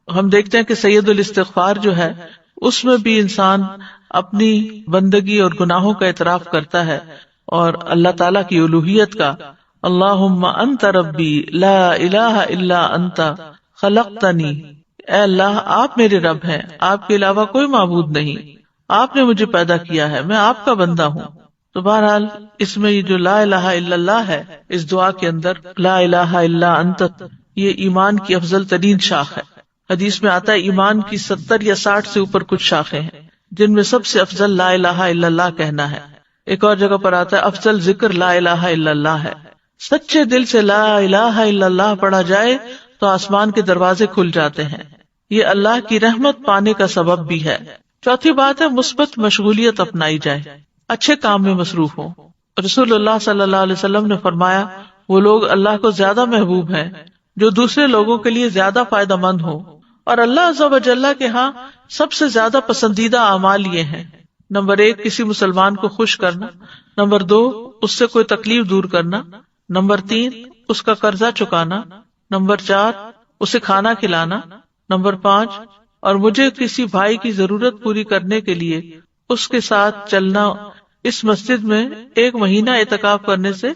ہم دیکھتے ہیں کہ سید الاستغفار جو ہے اس میں بھی انسان اپنی بندگی اور گناہوں کا اعتراف کرتا ہے اور اللہ تعالیٰ کی الوہیت کا، اللہم انت ربی لا الہ الا انت خلقتنی، اے اللہ آپ میرے رب ہیں، آپ کے علاوہ کوئی معبود نہیں، آپ نے مجھے پیدا کیا ہے، میں آپ کا بندہ ہوں۔ تو بہرحال اس میں یہ جو لا الہ الا اللہ ہے، اس دعا کے اندر لا الہ الا انت، یہ ایمان کی افضل ترین شاخ ہے۔ حدیث میں آتا ہے ایمان کی 70 یا 60 سے اوپر کچھ شاخیں ہیں، جن میں سب سے افضل لا الہ الا اللہ کہنا ہے۔ ایک اور جگہ پر آتا ہے افضل ذکر لا الہ الا اللہ ہے۔ سچے دل سے لا الہ الا اللہ پڑھا جائے تو آسمان کے دروازے کھل جاتے ہیں، یہ اللہ کی رحمت پانے کا سبب بھی ہے۔ چوتھی بات ہے مثبت مشغولیت اپنائی جائے، اچھے کام میں مصروف ہوں۔ رسول اللہ صلی اللہ علیہ وسلم نے فرمایا وہ لوگ اللہ کو زیادہ محبوب ہیں جو دوسرے لوگوں کے لیے زیادہ فائدہ مند ہوں، اور اللہ عز و جل کے ہاں سب سے زیادہ پسندیدہ اعمال یہ ہیں: نمبر 1 کسی مسلمان کو خوش کرنا، نمبر 2 اس سے کوئی تکلیف دور کرنا، نمبر 3 اس کا قرضہ چکانا، نمبر 4 اسے کھانا کھلانا، نمبر 5 اور مجھے کسی بھائی کی ضرورت پوری کرنے کے لیے اس کے ساتھ چلنا اس مسجد میں 1 مہینہ اعتکاف کرنے سے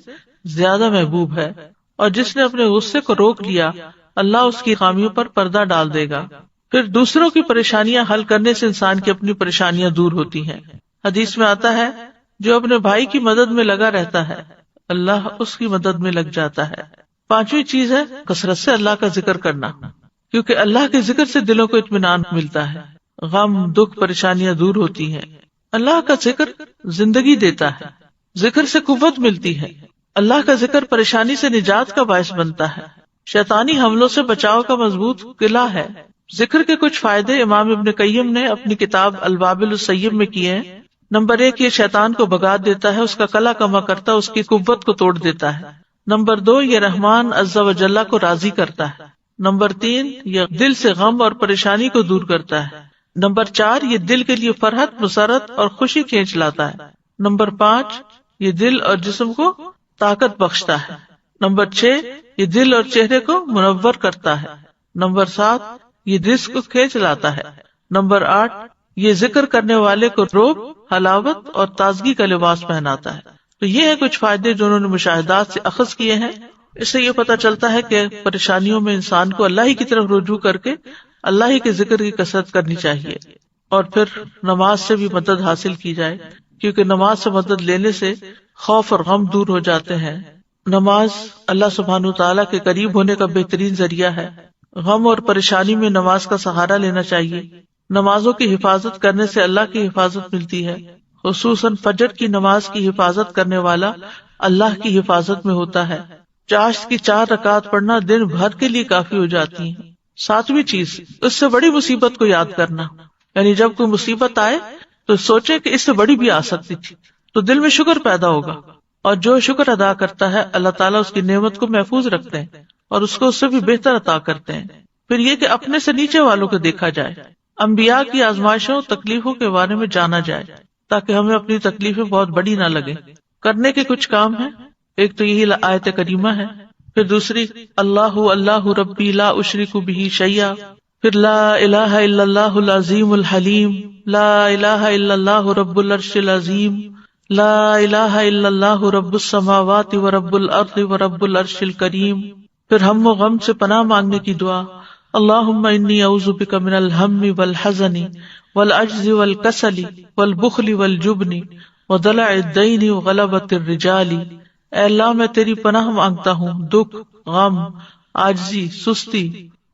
زیادہ محبوب ہے، اور جس نے اپنے غصے کو روک لیا اللہ اس کی خامیوں پر پردہ ڈال دے گا۔ پھر دوسروں کی پریشانیاں حل کرنے سے انسان کی اپنی پریشانیاں دور ہوتی ہیں۔ حدیث میں آتا ہے جو اپنے بھائی کی مدد میں لگا رہتا ہے اللہ اس کی مدد میں لگ جاتا ہے۔ 5ویں چیز ہے کثرت سے اللہ کا ذکر کرنا، کیونکہ اللہ کے ذکر سے دلوں کو اطمینان ملتا ہے، غم دکھ پریشانیاں دور ہوتی ہیں۔ اللہ کا ذکر زندگی دیتا ہے، ذکر سے قوت ملتی ہے۔ اللہ کا ذکر پریشانی سے نجات کا باعث بنتا ہے، شیطانی حملوں سے بچاؤ کا مضبوط قلعہ ہے۔ ذکر کے کچھ فائدے امام ابن قیم نے اپنی کتاب الوابل الصیب میں کیے ہیں۔ نمبر 1 یہ شیطان کو بھگا دیتا ہے، اس کا قلع کما کرتا ہے، اس کی قوت کو توڑ دیتا ہے۔ نمبر 2 یہ رحمان عز و جل کو راضی کرتا ہے۔ نمبر 3 یہ دل سے غم اور پریشانی کو دور کرتا ہے۔ نمبر 4 یہ دل کے لیے فرحت، مسرت اور خوشی کھینچ لاتا ہے۔ نمبر 5 یہ دل اور جسم کو طاقت بخشتا ہے۔ نمبر 6 یہ دل اور چہرے کو منور کرتا ہے۔ نمبر 7 یہ رزق کو کھینچ لاتا ہے۔ نمبر 8 یہ ذکر کرنے والے کو روب، حلاوت اور تازگی کا لباس پہناتا ہے۔ تو یہ ہے کچھ فائدے جو انہوں نے مشاہدات سے اخذ کیے ہیں۔ اس سے یہ پتہ چلتا ہے کہ پریشانیوں میں انسان کو اللہ ہی کی طرف رجوع کر کے اللہ ہی کے ذکر کی کثرت کرنی چاہیے، اور پھر نماز سے بھی مدد حاصل کی جائے، کیونکہ نماز سے مدد لینے سے خوف اور غم دور ہو جاتے ہیں۔ نماز اللہ سبحانہ وتعالیٰ کے قریب ہونے کا بہترین ذریعہ ہے۔ غم اور پریشانی میں نماز کا سہارا لینا چاہیے۔ نمازوں کی حفاظت کرنے سے اللہ کی حفاظت ملتی ہے، خصوصاً فجر کی نماز کی حفاظت کرنے والا اللہ کی حفاظت میں ہوتا ہے۔ چاشت کی 4 رکعت پڑھنا دن بھر کے لیے کافی ہو جاتی ہیں۔ 7ویں چیز اس سے بڑی مصیبت کو یاد کرنا، یعنی جب کوئی مصیبت آئے تو سوچے کہ اس سے بڑی بھی آ سکتی تھی، تو دل میں شکر پیدا ہوگا، اور جو شکر ادا کرتا ہے اللہ تعالیٰ اس کی نعمت کو محفوظ رکھتے ہیں اور اس کو اس سے بھی بہتر عطا کرتے ہیں۔ پھر یہ کہ اپنے سے نیچے والوں کو دیکھا جائے، انبیاء کی آزمائشوں تکلیفوں کے بارے میں جانا جائے، تاکہ ہمیں اپنی تکلیفیں بہت بڑی نہ لگیں۔ کرنے کے کچھ کام ہیں، ایک تو یہی آیت کریمہ ہے، پھر دوسری اللہ اللہ ربی لا اشرک بہ شیئا، پھر لا الہ الا اللہ العظیم الحلیم، لا الہ الا اللہ رب العرش العظیم، لا الہ الا اللہ رب السماوات و رب الارض و رب العرش الکریم۔ پھر ہم و غم سے پناہ مانگنے کی دعا، اللہم انی اعوذ بک من الہم والحزن والعجز والکسل والبخل والجبن ودلع الدین وغلبۃ الرجال۔ اے اللہ میں تیری پناہ مانگتا ہوں دکھ، غم، عاجزی، سستی،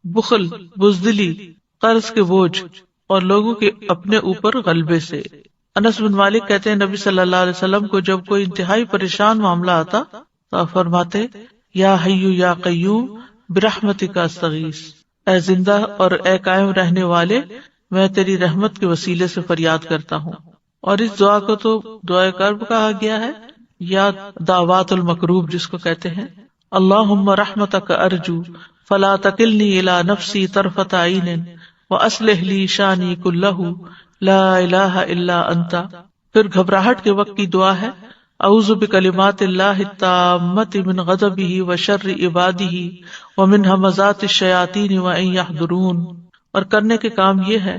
بخل، بزدلی، قرض کے بوجھ اور لوگوں کے اپنے اوپر غلبے سے۔ انس بن مالک کہتے ہیں نبی صلی اللہ علیہ وسلم کو جب کوئی انتہائی پریشان معاملہ آتا تو آپ فرماتے یا حی یا قیوم برحمتک استغیث، اے زندہ اور اے قائم رہنے والے میں تیری رحمت کے وسیلے سے فریاد کرتا ہوں۔ اور اس دعا کو تو دعائے کرب کہا گیا ہے یا دعوات المکروب جس کو کہتے ہیں۔ اللہم رحمتک ارجو فلا تکلنی الی نفسی طرفۃ عین واصلح لی شانی کلہ لا الہ الا انت۔ پھر گھبراہٹ کے وقت کی دعا ہے اعوذ بکلمات اللہ التامۃ من غضبہ وشر عبادہ ومن ھمزات الشیاطین وان یحضرون۔ اور کرنے کے کام یہ ہے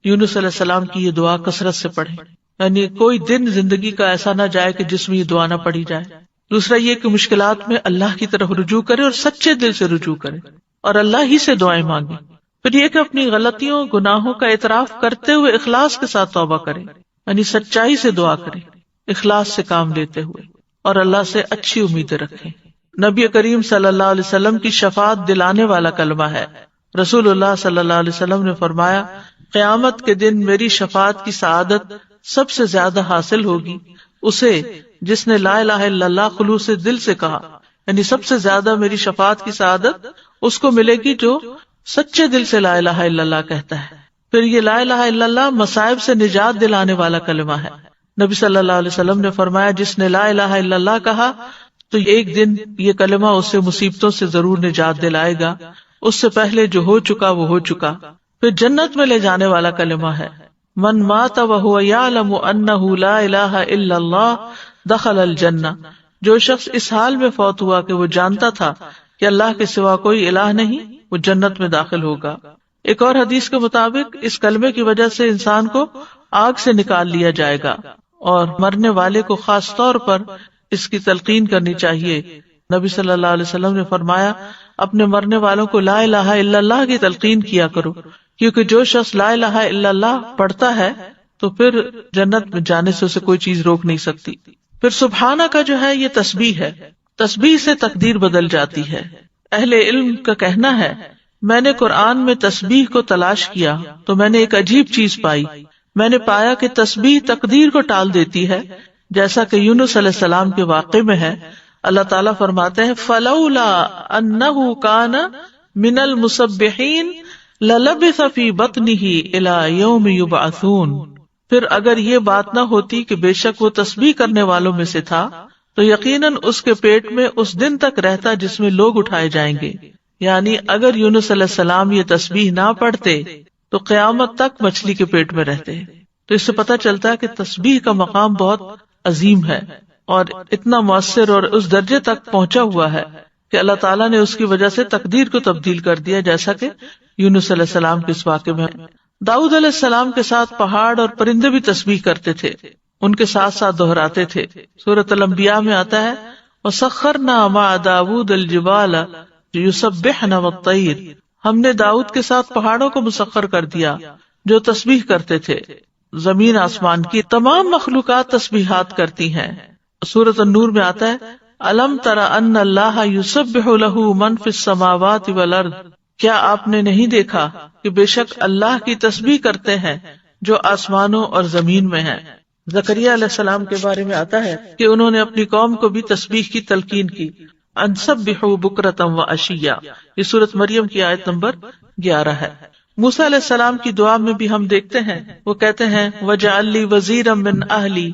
یونس علیہ السلام کی یہ دعا کثرت سے پڑھیں، یعنی کوئی دن زندگی کا ایسا نہ جائے کہ جس میں یہ دعا نہ پڑھی جائے۔ دوسرا یہ کہ مشکلات میں اللہ کی طرف رجوع کرے اور سچے دل سے رجوع کرے اور اللہ ہی سے دعائیں مانگے۔ پھر یہ کہ اپنی غلطیوں گناہوں کا اعتراف کرتے ہوئے اخلاص کے ساتھ توبہ کرے، یعنی سچائی سے دعا کرے، اخلاص سے کام لیتے ہوئے، اور اللہ سے اچھی امیدیں رکھیں۔ نبی کریم صلی اللہ علیہ وسلم کی شفاعت دلانے والا کلمہ ہے۔ رسول اللہ صلی اللہ علیہ وسلم نے فرمایا، قیامت کے دن میری شفاعت کی سعادت سب سے زیادہ حاصل ہوگی اسے جس نے لا الہ الا اللہ خلوص دل سے کہا، یعنی سب سے زیادہ میری شفاعت کی سعادت اس کو ملے گی جو سچے دل سے لا الہ الا اللہ کہتا ہے۔ پھر یہ لا الہ الا اللہ مصائب سے نجات دلانے والا کلمہ ہے۔ نبی صلی اللہ علیہ وسلم نے فرمایا، جس نے لا الہ الا اللہ کہا تو ایک دن یہ کلمہ اسے مصیبتوں سے ضرور نجات دلائے گا، اس سے پہلے جو ہو چکا وہ ہو چکا۔ پھر جنت میں لے جانے والا کلمہ ہے، من مات وهو يعلم انه لا الہ الا اللہ دخل الجنہ، جو شخص اس حال میں فوت ہوا کہ وہ جانتا تھا کہ اللہ کے سوا کوئی الہ نہیں، وہ جنت میں داخل ہوگا۔ ایک اور حدیث کے مطابق اس کلمے کی وجہ سے انسان کو آگ سے نکال لیا جائے گا، اور مرنے والے کو خاص طور پر اس کی تلقین کرنی چاہیے۔ نبی صلی اللہ علیہ وسلم نے فرمایا، اپنے مرنے والوں کو لا الہ الا اللہ کی تلقین کیا کرو، کیونکہ جو شخص لا الہ الا اللہ پڑھتا ہے تو پھر جنت میں جانے سے اسے کوئی چیز روک نہیں سکتی۔ پھر سبحانہ کا جو ہے یہ تسبیح ہے، تسبیح سے تقدیر بدل جاتی ہے۔ اہل علم کا کہنا ہے، میں نے قرآن میں تسبیح کو تلاش کیا تو میں نے ایک عجیب چیز پائی۔ میں نے پایا کہ تسبیح تقدیر کو ٹال دیتی ہے، جیسا کہ یونس علیہ السلام کے واقعے میں ہے۔ اللہ تعالیٰ فرماتے ہیں، فلولا انہ کان من المسبحین للبث فی بطنہ الی یوم یبعثون۔ پھر اگر یہ بات نہ ہوتی کہ بے شک وہ تسبیح کرنے والوں میں سے تھا تو یقیناً اس کے پیٹ میں اس دن تک رہتا جس میں لوگ اٹھائے جائیں گے۔ یعنی اگر یونس علیہ السلام یہ تسبیح نہ پڑھتے تو قیامت تک مچھلی کے پیٹ میں رہتے۔ تو اس سے پتہ چلتا ہے کہ تسبیح کا مقام بہت عظیم ہے اور اتنا مؤثر اور اس درجے تک پہنچا ہوا ہے کہ اللہ تعالیٰ نے اس کی وجہ سے تقدیر کو تبدیل کر دیا، جیسا کہ یونس علیہ السلام کے اس واقعے میں۔ داؤد علیہ السلام کے ساتھ پہاڑ اور پرندے بھی تسبیح کرتے تھے، ان کے ساتھ ساتھ دہراتے تھے۔ سورۃ الانبیاء میں آتا ہے، وَسَخَّرْنَا مَعَ دَاوُودَ الْجِبَالَ يُسَبِّحْنَ وَالطَّيْرَ، ہم نے داؤد کے ساتھ پہاڑوں کو مسخر کر دیا جو تسبیح کرتے تھے۔ زمین آسمان کی تمام مخلوقات تسبیحات کرتی ہیں۔ سورۃ النور میں آتا ہے، أَلَمْ تَرَ أَنَّ اللَّهَ يُسَبِّحُ لَهُ مَنْ فِي السَّمَاوَاتِ وَالْأَرْضِ، کیا آپ نے نہیں دیکھا کہ بے شک اللہ کی تسبیح کرتے ہیں جو آسمانوں اور زمین میں ہیں۔ زکریا علیہ السلام کے بارے میں آتا ہے کہ انہوں نے اپنی قوم کو بھی تسبیح کی تلقین کی، ان سبحوا بکرۃ وعشیا، یہ سورۃ مریم کی آیت نمبر 11 ہے۔ موسیٰ علیہ السلام کی دعا میں بھی ہم دیکھتے ہیں، وہ کہتے ہیں، وَاجْعَل لِّي وَزِيرًا مِّنْ أَهْلِي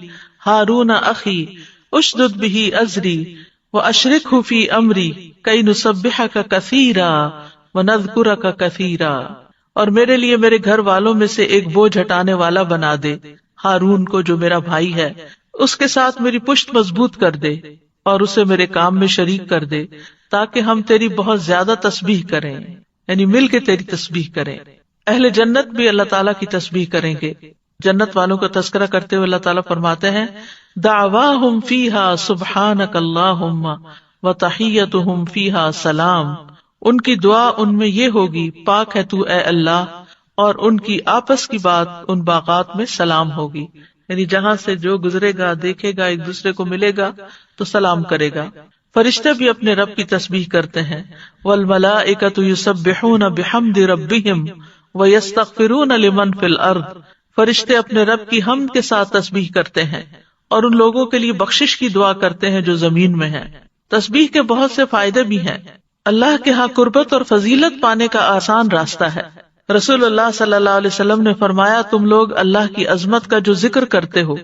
هَارُونَ أَخِي اشْدُدْ بِهِ أَزْرِي وَأَشْرِكْهُ فِي أَمْرِي كَيْ نُسَبِّحَكَ كَثِيرًا وَنَذْكُرَكَ كَثِيرًا، اور میرے لیے میرے گھر والوں میں سے ایک بوجھ ہٹانے والا بنا دے، ہارون کو جو میرا بھائی ہے، اس کے ساتھ میری پشت مضبوط کر دے اور اسے میرے کام میں شریک کر دے، تاکہ ہم تیری بہت زیادہ تسبیح کریں، یعنی مل کے تیری تسبیح کریں۔ اہل جنت بھی اللہ تعالیٰ کی تسبیح کریں گے۔ جنت والوں کا تذکرہ کرتے ہوئے اللہ تعالیٰ فرماتے ہیں، دعواہم فیہا سبحانک اللہم وتحیتہم فیہا سلام، ان کی دعا ان میں یہ ہوگی، پاک ہے تو اے اللہ، اور ان کی آپس کی بات ان باغات میں سلام ہوگی، یعنی جہاں سے جو گزرے گا دیکھے گا ایک دوسرے کو ملے گا تو سلام کرے گا۔ فرشتے بھی اپنے رب کی تسبیح کرتے ہیں، والملائکۃ یسبحون بحمد ربہم ویستغفرون لمن فی الارض، فرشتے اپنے رب کی حمد کے ساتھ تسبیح کرتے ہیں اور ان لوگوں کے لیے بخشش کی دعا کرتے ہیں جو زمین میں ہیں۔ تسبیح کے بہت سے فائدے بھی ہیں۔ اللہ کے ہاں قربت اور فضیلت پانے کا آسان راستہ ہے۔ رسول اللہ صلی اللہ علیہ وسلم نے فرمایا، تم لوگ اللہ کی عظمت کا جو ذکر کرتے ہو،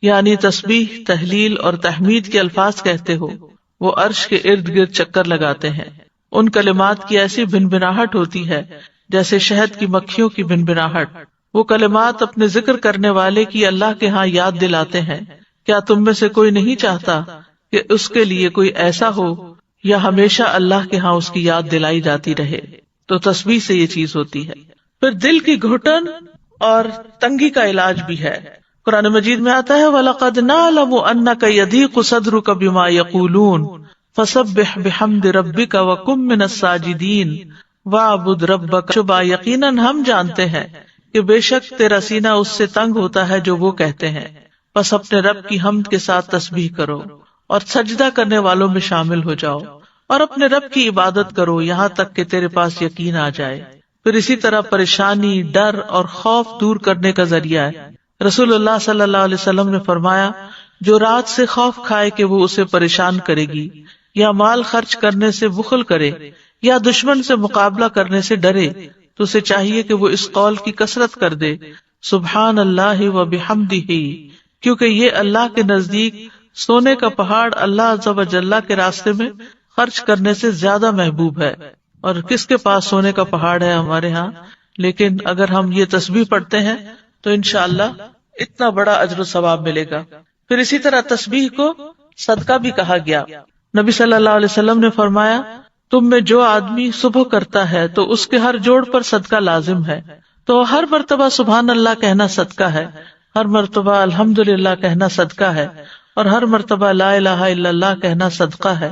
یعنی تسبیح، تحلیل اور تحمید کے الفاظ کہتے ہو، وہ عرش کے ارد گرد چکر لگاتے ہیں۔ ان کلمات کی ایسی بھنبھناہٹ ہوتی ہے جیسے شہد کی مکھیوں کی بھنبھناہٹ۔ وہ کلمات اپنے ذکر کرنے والے کی اللہ کے ہاں یاد دلاتے ہیں۔ کیا تم میں سے کوئی نہیں چاہتا کہ اس کے لیے کوئی ایسا ہو یا ہمیشہ اللہ کے ہاں اس کی یاد دلائی جاتی رہے؟ تو تسبیح سے یہ چیز ہوتی ہے۔ پھر دل کی گھٹن اور تنگی کا علاج بھی ہے. قرآن مجید میں آتا ہے وَلَقَدْ نَعْلَمُ أَنَّكَ يَضِيقُ صَدْرُكَ بِمَا يَقُولُونَ فَسَبِّحْ بِحَمْدِ رَبِّكَ وَكُن مِّنَ السَّاجِدِينَ وَاعْبُدْ رَبَّكَ. شبہ یقیناً ہم جانتے ہیں کہ بے شک تیرا سینہ اس سے تنگ ہوتا ہے جو وہ کہتے ہیں، بس اپنے رب کی حمد کے ساتھ تسبیح کرو اور سجدہ کرنے والوں میں شامل ہو جاؤ اور اپنے رب کی عبادت کرو یہاں تک کہ تیرے پاس یقین آ جائے. پھر اسی طرح پریشانی، ڈر اور خوف دور کرنے کا ذریعہ ہے. رسول اللہ صلی اللہ علیہ وسلم نے فرمایا جو رات سے خوف کھائے کہ وہ اسے پریشان کرے گی، یا مال خرچ کرنے سے بخل کرے، یا دشمن سے مقابلہ کرنے سے ڈرے، تو اسے چاہیے کہ وہ اس قول کی کثرت کر دے سبحان اللہ و بحمدہ، کیونکہ یہ اللہ کے نزدیک سونے کا پہاڑ اللہ عز و جل کے راستے میں خرچ کرنے سے زیادہ محبوب ہے. اور کس کے پاس سونے کا پہاڑ ہے ہمارے ہاں، لیکن اگر ہم یہ تسبیح پڑھتے ہیں تو انشاءاللہ اتنا بڑا اجر و ثواب ملے گا. پھر اسی طرح تسبیح کو صدقہ بھی کہا گیا. نبی صلی اللہ علیہ وسلم نے فرمایا تم میں جو آدمی صبح کرتا ہے تو اس کے ہر جوڑ پر صدقہ لازم ہے. تو ہر مرتبہ سبحان اللہ کہنا صدقہ ہے، ہر مرتبہ الحمدللہ کہنا صدقہ ہے، اور ہر مرتبہ لا الہ الا اللہ کہنا صدقہ ہے،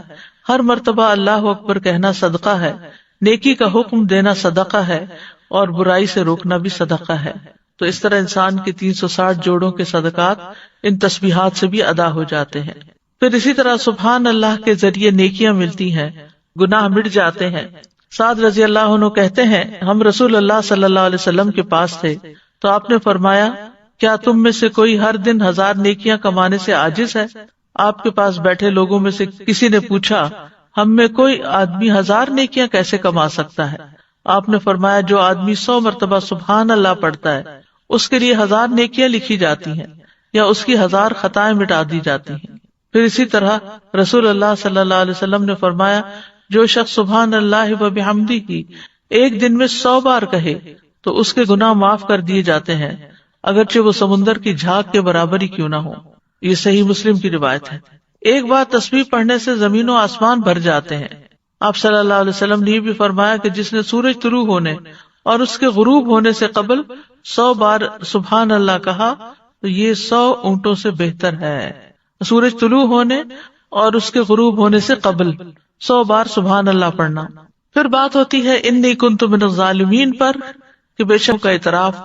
ہر مرتبہ اللہ اکبر کہنا صدقہ ہے، نیکی کا حکم دینا صدقہ ہے، اور برائی سے روکنا بھی صدقہ ہے. تو اس طرح انسان کے 360 جوڑوں کے صدقات ان تسبیحات سے بھی ادا ہو جاتے ہیں. پھر اسی طرح سبحان اللہ کے ذریعے نیکیاں ملتی ہیں، گناہ مٹ جاتے ہیں. سعد رضی اللہ عنہ کہتے ہیں ہم رسول اللہ صلی اللہ علیہ وسلم کے پاس تھے تو آپ نے فرمایا کیا تم میں سے کوئی ہر دن 1000 نیکیاں کمانے سے عاجز ہے؟ آپ کے پاس بیٹھے لوگوں میں سے کسی نے پوچھا ہم میں کوئی آدمی 1000 نیکیاں کیسے کما سکتا ہے؟ آپ نے فرمایا جو آدمی 100 مرتبہ سبحان اللہ پڑھتا ہے اس کے لیے 1000 نیکیاں لکھی جاتی ہیں یا اس کی 1000 خطائیں مٹا دی جاتی ہیں. پھر اسی طرح رسول اللہ صلی اللہ علیہ وسلم نے فرمایا جو شخص سبحان اللہ و بحمدہ ایک دن میں 100 بار کہے تو اس کے گناہ معاف کر دیے جاتے ہیں اگرچہ وہ سمندر کی جھاگ کے برابر ہی کیوں نہ ہو. یہ صحیح مسلم کی روایت ہے. ایک بار تسبیح پڑھنے سے زمین و آسمان بھر جاتے ہیں. آپ صلی اللہ علیہ وسلم نے یہ بھی فرمایا کہ جس نے سورج طلوع ہونے اور اس کے غروب ہونے سے قبل 100 بار سبحان اللہ کہا تو یہ 100 اونٹوں سے بہتر ہے. سورج طلوع ہونے اور اس کے غروب ہونے سے قبل 100 بار سبحان اللہ پڑھنا. پھر بات ہوتی ہے انی کنت من الظالمین پر کہ بے شک کا اعتراف.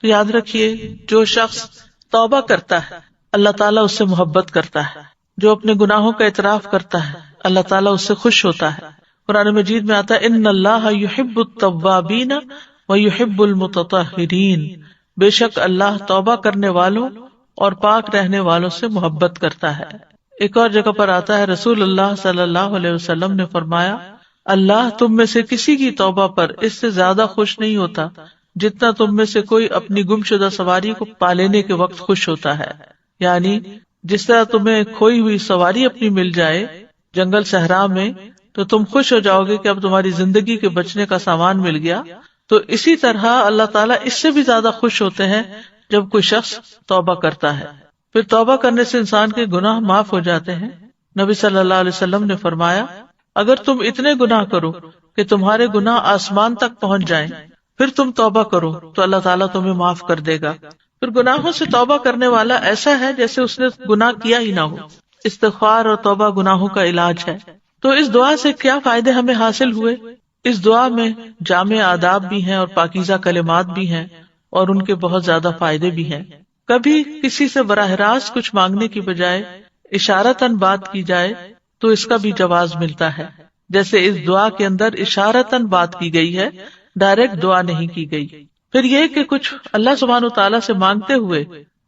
تو یاد رکھیے جو شخص توبہ کرتا ہے اللہ تعالیٰ اس سے محبت کرتا ہے، جو اپنے گناہوں کا اعتراف کرتا ہے اللہ تعالیٰ اس سے خوش ہوتا ہے. قرآن مجید میں آتا ہے ان اللہ یحب التوابین ویحب المتطہرین، بے شک اللہ توبہ کرنے والوں اور پاک رہنے والوں سے محبت کرتا ہے. ایک اور جگہ پر آتا ہے رسول اللہ صلی اللہ علیہ وسلم نے فرمایا اللہ تم میں سے کسی کی توبہ پر اس سے زیادہ خوش نہیں ہوتا جتنا تم میں سے کوئی اپنی گمشدہ سواری کو پا لینے کے وقت خوش ہوتا ہے. یعنی جس طرح تمہیں کھوئی ہوئی سواری اپنی مل جائے جنگل صحرا میں تو تم خوش ہو جاؤ گے کہ اب تمہاری زندگی کے بچنے کا سامان مل گیا، تو اسی طرح اللہ تعالیٰ اس سے بھی زیادہ خوش ہوتے ہیں جب کوئی شخص توبہ کرتا ہے. پھر توبہ کرنے سے انسان کے گناہ معاف ہو جاتے ہیں. نبی صلی اللہ علیہ وسلم نے فرمایا اگر تم اتنے گناہ کرو کہ تمہارے گناہ آسمان تک پہنچ جائیں پھر تم توبہ کرو تو اللہ تعالیٰ تمہیں معاف کر دے گا. پھر گناہوں سے توبہ کرنے والا ایسا ہے جیسے اس نے گناہ کیا ہی نہ ہو. استغفار اور توبہ گناہوں کا علاج ہے. تو اس دعا سے کیا فائدے ہمیں حاصل ہوئے؟ اس دعا میں جامع آداب بھی ہیں اور پاکیزہ کلمات بھی ہیں اور ان کے بہت زیادہ فائدے بھی ہیں. کبھی کسی سے براہ راست کچھ مانگنے کی بجائے اشارتاً بات کی جائے تو اس کا بھی جواز ملتا ہے، جیسے اس دعا کے اندر اشارتاً بات کی گئی ہے، ڈائریکٹ دعا نہیں کی گئی. پھر یہ کہ کچھ اللہ سبحانہ وتعالیٰ سے مانگتے ہوئے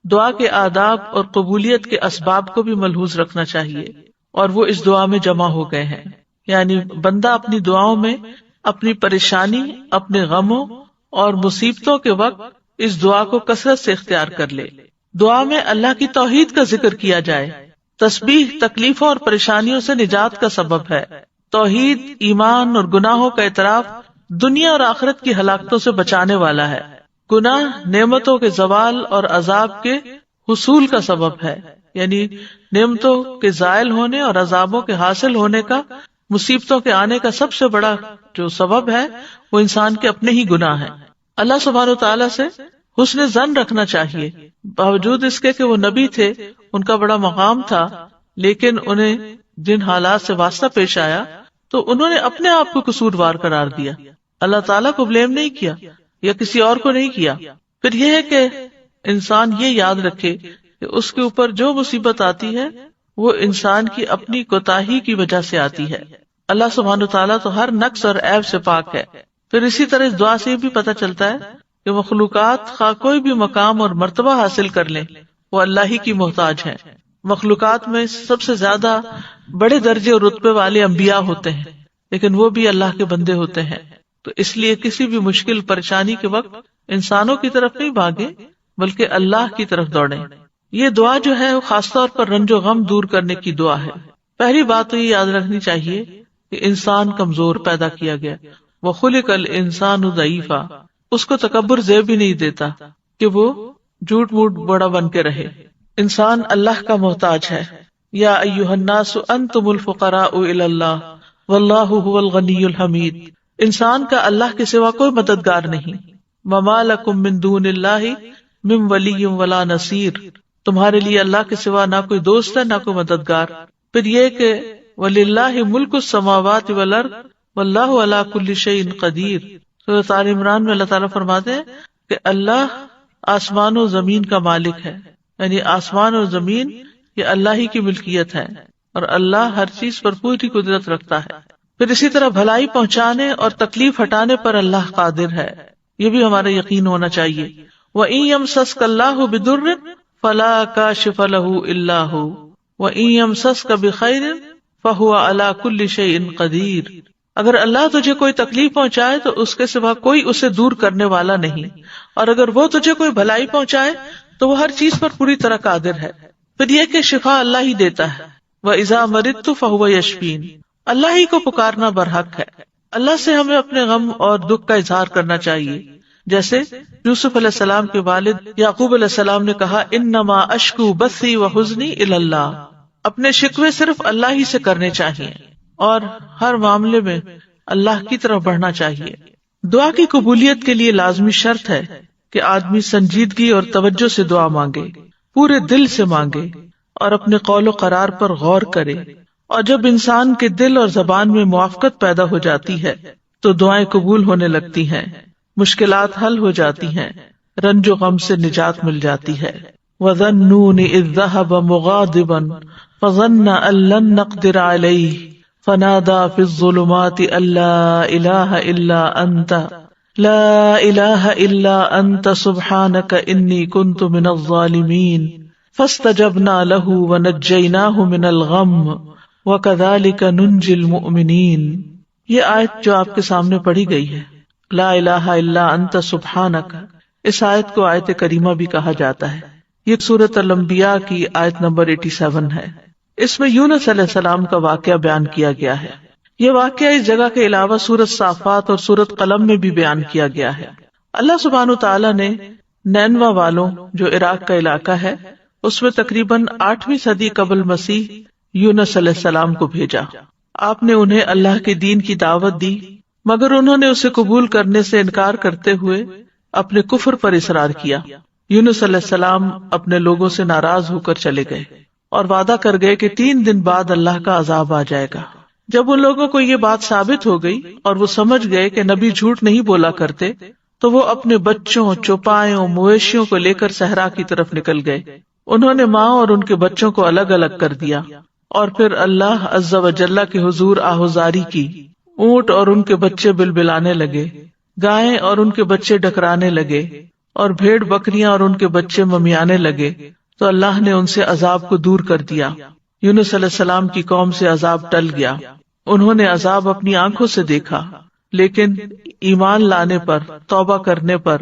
دعا کے آداب اور قبولیت کے اسباب کو بھی ملحوظ رکھنا چاہیے، اور وہ اس دعا میں جمع ہو گئے ہیں. یعنی بندہ اپنی دعاؤں میں اپنی پریشانی، اپنے غموں اور مصیبتوں کے وقت اس دعا کو کثرت سے اختیار کر لے. دعا میں اللہ کی توحید کا ذکر کیا جائے. تسبیح تکلیفوں اور پریشانیوں سے نجات کا سبب ہے. توحید، ایمان اور گناہوں کا اعتراف دنیا اور آخرت کی ہلاکتوں سے بچانے والا ہے. گناہ نعمتوں کے زوال اور عذاب کے حصول کا سبب ہے، یعنی نعمتوں کے زائل ہونے اور عذابوں کے حاصل ہونے کا، مصیبتوں کے آنے کا سب سے بڑا جو سبب ہے وہ انسان کے اپنے ہی گناہ ہیں. اللہ سبحانہ و تعالیٰ سے حسن ظن رکھنا چاہیے، باوجود اس کے کہ وہ نبی تھے، ان کا بڑا مقام تھا، لیکن انہیں جن حالات سے واسطہ پیش آیا تو انہوں نے اپنے آپ کو قصوروار قرار دیا، اللہ تعالیٰ کو بلیم نہیں کیا یا کسی اور کو نہیں کیا۔ پھر یہ ہے کہ انسان یہ یاد رکھے کہ اس کے اوپر جو مصیبت آتی ہے وہ انسان کی اپنی کوتاہی کی وجہ سے آتی ہے، اللہ سبحانہ وتعالیٰ تو ہر نقص اور عیب سے پاک ہے۔ پھر اسی طرح اس دعا سے یہ بھی پتہ چلتا ہے کہ مخلوقات خواہ کوئی بھی مقام اور مرتبہ حاصل کر لیں، وہ اللہ ہی کی محتاج ہیں۔ مخلوقات میں سب سے زیادہ بڑے درجے اور رتبے والے انبیاء ہوتے ہیں، لیکن وہ بھی اللہ کے بندے ہوتے ہیں، تو اس لیے کسی بھی مشکل پریشانی کے وقت انسانوں کی طرف نہیں بھاگے بلکہ اللہ کی طرف دوڑیں۔ یہ دعا جو ہے وہ خاص طور پر رنج و غم دور کرنے کی دعا ہے۔ پہلی بات تو یہ یاد رکھنی چاہیے کہ انسان کمزور پیدا کیا گیا، وَخُلِقَ الْإِنسَانُ ضَعِيفًا، اس کو تکبر زیب بھی نہیں دیتا کہ وہ جھوٹ موٹ بڑا بن کے رہے۔ انسان اللہ کا محتاج ہے، یا ایھا الناس انتم الفقراء الی اللہ واللہ هو الغنی الحمید، انسان کا اللہ کے سوا کوئی مددگار نہیں۔ وما لکم من دون اللہ من ولی ولا نصیر، تمہارے لیے اللہ کے سوا نہ کوئی دوست ہے نہ کوئی مددگار۔ پھر یہ کہ وللہ ملک السماوات والارض واللہ علی کل شیء قدیر، سورۃ آل عمران میں اللہ تعالیٰ فرماتے ہیں کہ اللہ آسمان و زمین کا مالک ہے، یعنی آسمان اور زمین یہ اللہ ہی کی ملکیت ہے اور اللہ ہر چیز پر پوری قدرت رکھتا ہے۔ پھر اسی طرح بھلائی پہنچانے اور تکلیف ہٹانے پر اللہ قادر ہے، یہ بھی ہمارا یقین ہونا چاہیے۔ وَإِن يَمْسَسْكَ اللَّهُ بِضُرٍّ فَلَا كَاشِفَ لَهُ إِلَّا هُوَ وَإِن يَمْسَسْكَ بِخَيْرٍ فَهُوَ عَلَى كُلِّ شَيْءٍ قَدِيرٌ، اگر اللہ تجھے کوئی تکلیف پہنچائے تو اس کے سوا کوئی اسے دور کرنے والا نہیں، اور اگر وہ تجھے کوئی بھلائی پہنچائے تو وہ ہر چیز پر پوری طرح قادر ہے۔ پھر یہ کہ شفا اللہ ہی دیتا ہے، وَإِذَا مَرِضْتُ فَهُوَ يَشْفِينِ، اللہ ہی کو پکارنا برحق ہے۔ اللہ سے ہمیں اپنے غم اور دکھ کا اظہار کرنا چاہیے، جیسے یوسف علیہ السلام کے والد یعقوب علیہ السلام نے کہا انما اشکو بثی وحزنی الی اللہ، اپنے شکوے صرف اللہ ہی سے کرنے چاہیے اور ہر معاملے میں اللہ کی طرف بڑھنا چاہیے۔ دعا کی قبولیت کے لیے لازمی شرط ہے کہ آدمی سنجیدگی اور توجہ سے دعا مانگے، پورے دل سے مانگے اور اپنے قول و قرار پر غور کرے، اور جب انسان کے دل اور زبان میں موافقت پیدا ہو جاتی ہے تو دعائیں قبول ہونے لگتی ہیں، مشکلات حل ہو جاتی ہیں، رنج و غم سے نجات مل جاتی ہے۔ وَظَنُّونِ إِذْ ذَهَبَ مُغَاضِبًا فَظَنَّ أَن لَّن نَّقْدِرَ عَلَيْهِ فَنَادَىٰ فِي الظُّلُمَاتِ أَن لَّا إِلَٰهَ إِلَّا أَنتَ لَا إِلَٰهَ إِلَّا أَنتَ سُبْحَانَكَ إِنِّي كُنتُ مِنَ الظَّالِمِينَ فَاسْتَجَبْنَا لَهُ وَنَجَّيْنَاهُ مِنَ الْغَمِّ وَكَذَٰلِكَ نُنجِي الْمُؤْمِنِينَ۔ یہ آیت جو آپ کے سامنے پڑھی گئی ہے، لا الہ الا انت سبحانک، اس آیت کو آیت کریمہ بھی کہا جاتا ہے۔ یہ سورۃ الانبیاء کی آیت نمبر 87 ہے۔ اس میں یونس علیہ السلام کا واقعہ بیان کیا گیا ہے۔ یہ واقعہ اس جگہ کے علاوہ سورۃ صافات اور سورۃ قلم میں بھی بیان کیا گیا ہے۔ اللہ سبحانہ تعالیٰ نے نینوا والوں، جو عراق کا علاقہ ہے، اس میں تقریباً 8ویں صدی قبل مسیح یونس علیہ السلام کو بھیجا۔ آپ نے انہیں اللہ کے دین کی دعوت دی، مگر انہوں نے اسے قبول کرنے سے انکار کرتے ہوئے اپنے کفر پر اصرار کیا۔ یونس علیہ السلام اپنے لوگوں سے ناراض ہو کر چلے گئے اور وعدہ کر گئے کہ 3 دن بعد اللہ کا عذاب آ جائے گا۔ جب ان لوگوں کو یہ بات ثابت ہو گئی اور وہ سمجھ گئے کہ نبی جھوٹ نہیں بولا کرتے، تو وہ اپنے بچوں، چوپایوں، مویشیوں کو لے کر صحرا کی طرف نکل گئے۔ انہوں نے ماں اور ان کے بچوں کو الگ الگ کر دیا اور پھر اللہ عز و جل کے حضور آہوزاری کی۔ اونٹ اور ان کے بچے بلبلانے لگے، گائیں اور ان کے بچے ڈکرانے لگے، اور بھیڑ بکریاں اور ان کے بچے ممیانے لگے، تو اللہ نے ان سے عذاب کو دور کر دیا۔ یونس علیہ السلام کی قوم سے عذاب ٹل گیا، انہوں نے عذاب اپنی آنکھوں سے دیکھا، لیکن ایمان لانے پر، توبہ کرنے پر،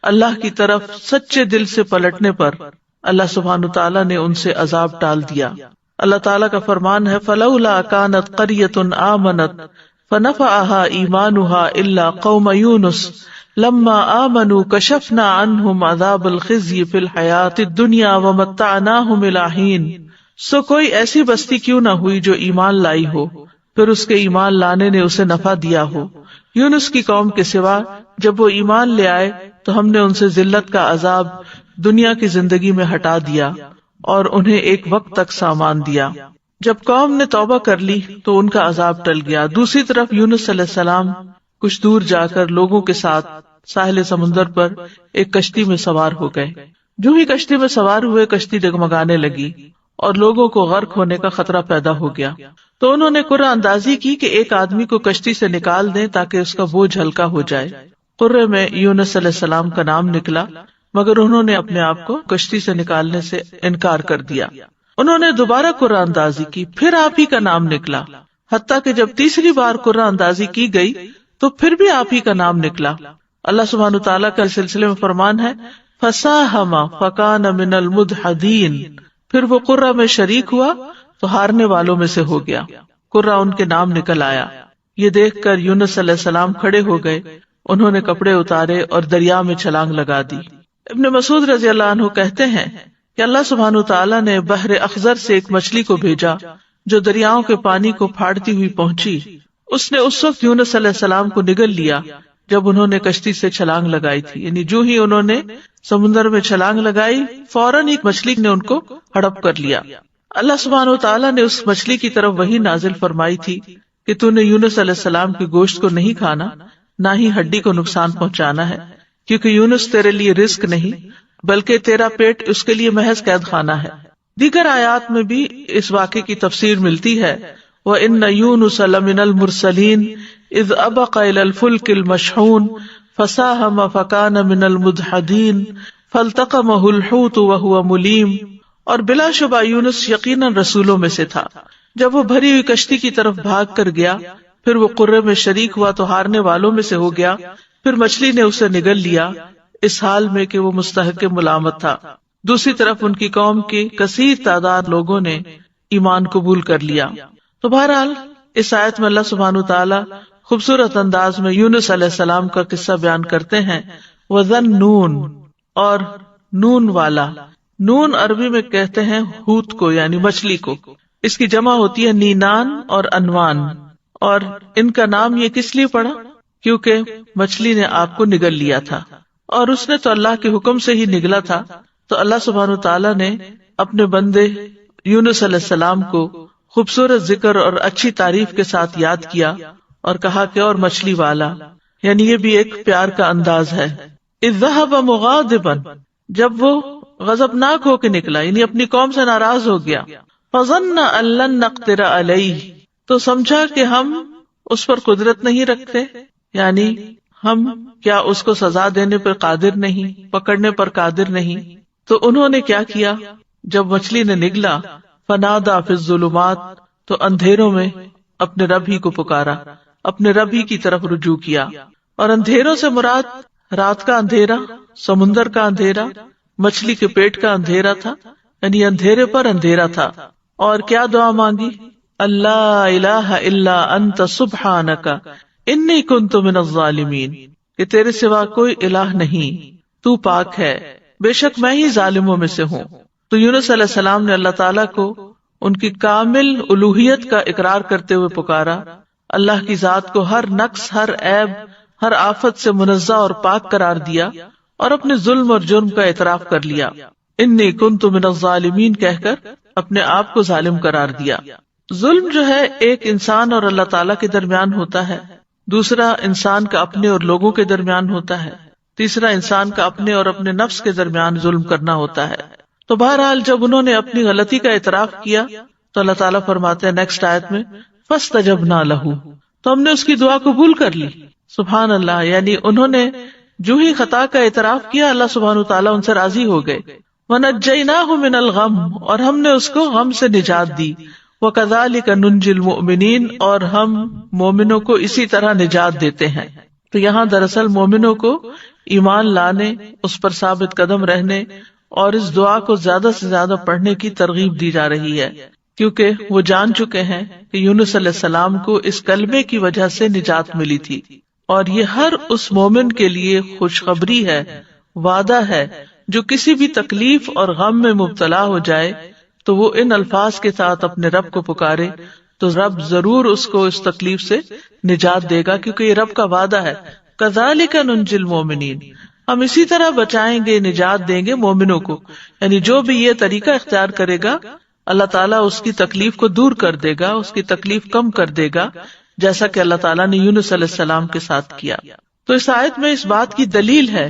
اللہ کی طرف سچے دل سے پلٹنے پر اللہ سبحانہ تعالیٰ نے ان سے عذاب ٹال دیا۔ اللہ تعالیٰ کا فرمان ہے فَلَوْلَا كَانَتْ قَرْيَةٌ آمَنَتْ فَنَفَعَهَا إِيمَانُهَا إِلَّا قَوْمَ يُونُسَ لَمَّا آمَنُوا كَشَفْنَا عَنْهُمْ عَذَابَ الْخِزْيِ فِي الْحَيَاةِ الدُّنْيَا وَمَتَّعْنَاهُمْ إِلَىٰ حِينٍ، سو کوئی ایسی بستی کیوں نہ ہوئی جو ایمان لائی ہو، پھر اس کے ایمان لانے نے اسے نفع دیا ہو۔ یونس کی قوم کے سوا جب وہ ایمان لے آئے تو ہم نے ان سے ذلت کا عذاب دنیا کی زندگی میں ہٹا دیا اور انہیں ایک وقت تک سامان دیا. جب قوم نے توبہ کر لی تو ان کا عذاب ٹل گیا. دوسری طرف یونس علیہ السلام کچھ دور جا کر لوگوں کے ساتھ ساحل سمندر پر ایک کشتی میں سوار ہو گئے. جو ہی کشتی میں سوار ہوئے کشتی ڈگمگانے لگی اور لوگوں کو غرق ہونے کا خطرہ پیدا ہو گیا. تو انہوں نے قرعہ اندازی کی کہ ایک آدمی کو کشتی سے نکال دیں تاکہ اس کا بوجھ ہلکا ہو جائے. قرعے میں یونس علیہ السلام کا نام نکلا، مگر انہوں نے اپنے آپ کو کشتی سے نکالنے سے انکار کر دیا. انہوں نے دوبارہ قرعہ اندازی کی، پھر آپ ہی کا نام نکلا، حتیٰ کہ جب تیسری بار قرعہ اندازی کی گئی تو پھر بھی آپ ہی کا نام نکلا. اللہ سبحانہ تعالیٰ کا سلسلے میں فرمان ہے فَسَاهَمَ فَكَانَ مِنَ الْمُدْحَضِينَ، پھر وہ قرعہ میں شریک ہوا تو ہارنے والوں میں سے ہو گیا. قرعہ ان کے نام نکل آیا. یہ دیکھ کر یونس علیہ السلام کھڑے ہو گئے، انہوں نے کپڑے اتارے اور دریا میں چھلانگ لگا دی. ابن مسعود رضی اللہ عنہ کہتے ہیں کہ اللہ سبحانہ تعالیٰ نے بحر اخضر سے ایک مچھلی کو بھیجا جو دریاؤں کے پانی کو پھاڑتی ہوئی پہنچی. اس نے اس وقت یونس علیہ السلام کو نگل لیا جب انہوں نے کشتی سے چھلانگ لگائی تھی. یعنی جو ہی انہوں نے سمندر میں چھلانگ لگائی فوراً ایک مچھلی نے ان کو ہڑپ کر لیا. اللہ سبحانہ تعالیٰ نے اس مچھلی کی طرف وحی نازل فرمائی تھی کہ تو نے یونس علیہ السلام کے گوشت کو نہیں کھانا، نہ ہی ہڈی کو نقصان پہنچانا ہے، کیونکہ یونس تیرے لیے رزق نہیں بلکہ تیرا پیٹ اس کے لیے محض قید خانہ ہے. دیگر آیات میں بھی اس واقعے کی تفسیر ملتی ہے. وَإِنَّ يُونُسَ لَمِنَ الْمُرْسَلِينَ إِذْ أَبَقَ إِلَى الْفُلْكِ الْمَشْحُونِ فَسَاهَمَ فَكَانَ مِنَ الْمُدْحَضِينَ فَالْتَقَمَهُ الْحُوتُ وَهُوَ مُلِيمٌ. اور بلا شبہ یونس یقیناً رسولوں میں سے تھا. جب وہ بھری ہوئی کشتی کی طرف بھاگ کر گیا پھر وہ قرعے میں شریک ہوا تو ہارنے والوں میں سے ہو گیا. پھر مچھلی نے اسے نگل لیا اس حال میں کہ وہ مستحق ملامت تھا. دوسری طرف ان کی قوم کی کثیر تعداد لوگوں نے ایمان قبول کر لیا. تو بہرحال اس آیت میں اللہ سبحانہ تعالیٰ خوبصورت انداز میں یونس علیہ السلام کا قصہ بیان کرتے ہیں. وَذَنُّونَ، اور نون والا. نون عربی میں کہتے ہیں ہوت کو، یعنی مچھلی کو. اس کی جمع ہوتی ہے نینان اور انوان. اور ان کا نام یہ کس لیے پڑا؟ کیونکہ مچھلی نے آپ کو نگل لیا تھا اور اس نے تو اللہ کے حکم سے ہی نگلا تھا. تو اللہ سبحانہ تعالیٰ نے اپنے بندے یونس علیہ السلام کو خوبصورت ذکر اور اچھی تعریف کے ساتھ یاد کیا اور کہا کہ اور مچھلی والا، یعنی یہ بھی ایک پیار کا انداز ہے. اذ ذهب مغاضبا، جب وہ غضبناک ہو کے نکلا یعنی اپنی قوم سے ناراض ہو گیا. فظن ان لن نقدر علیہ، تو سمجھا کہ ہم اس پر قدرت نہیں رکھتے، یعنی ہم کیا اس کو سزا دینے پر قادر نہیں، پکڑنے پر قادر نہیں. تو انہوں نے کیا کیا، جب مچھلی نے نگلا فنادا فی الظلمات، تو اندھیروں میں اپنے رب ہی کو پکارا، اپنے رب ہی کی طرف رجوع کیا. اور اندھیروں سے مراد رات کا اندھیرا، سمندر کا اندھیرا، مچھلی کے پیٹ کا اندھیرا تھا، یعنی اندھیرے پر اندھیرا تھا. اور کیا دعا مانگی، اللہ الہ الا انت سبحانک انی کنت من الظالمین، کہ تیرے سوا کوئی الہ نہیں، تو پاک ہے، بے شک میں ہی ظالموں میں سے ہوں. تو یونس علیہ السلام نے اللہ تعالیٰ کو ان کی کامل الوہیت کا اقرار کرتے ہوئے پکارا، اللہ کی ذات کو ہر نقص، ہر عیب، ہر آفت سے منزہ اور پاک قرار دیا اور اپنے ظلم اور جرم کا اعتراف کر لیا. انی کنت من الظالمین کہہ کر اپنے آپ کو ظالم قرار دیا. ظلم جو ہے ایک انسان اور اللہ تعالیٰ کے درمیان ہوتا ہے، دوسرا انسان کا اپنے اور لوگوں کے درمیان ہوتا ہے، تیسرا انسان کا اپنے اور اپنے نفس کے درمیان ظلم کرنا ہوتا ہے. تو بہرحال جب انہوں نے اپنی غلطی کا اعتراف کیا تو اللہ تعالیٰ فرماتے ہیں نیکسٹ آیت میں فاستجبنا لہ، تو ہم نے اس کی دعا قبول کر لی. سبحان اللہ، یعنی انہوں نے جو ہی خطا کا اعتراف کیا اللہ سبحانہ تعالیٰ ان سے راضی ہو گئے. وَنَجَّيْنَاهُ مِنَ الْغَمِّ، اور ہم نے اس کو غم سے نجات دی. وَكَذَلِكَ نُنْجِي الْمُؤْمِنِينَ، اور ہم مومنوں کو اسی طرح نجات دیتے ہیں. تو یہاں دراصل مومنوں کو ایمان لانے، اس پر ثابت قدم رہنے اور اس دعا کو زیادہ سے زیادہ پڑھنے کی ترغیب دی جا رہی ہے، کیونکہ وہ جان چکے ہیں کہ یونس علیہ السلام کو اس کلمے کی وجہ سے نجات ملی تھی. اور یہ ہر اس مومن کے لیے خوشخبری ہے، وعدہ ہے جو کسی بھی تکلیف اور غم میں مبتلا ہو جائے تو وہ ان الفاظ کے ساتھ اپنے رب کو پکارے تو رب ضرور اس کو اس تکلیف سے نجات دے گا، کیونکہ یہ رب کا وعدہ ہے. کذالک ننجی المؤمنین، ہم اسی طرح بچائیں گے، نجات دیں گے مومنوں کو. یعنی جو بھی یہ طریقہ اختیار کرے گا اللہ تعالیٰ اس کی تکلیف کو دور کر دے گا، اس کی تکلیف کم کر دے گا، جیسا کہ اللہ تعالیٰ نے یونس علیہ السلام کے ساتھ کیا. تو اس آیت میں اس بات کی دلیل ہے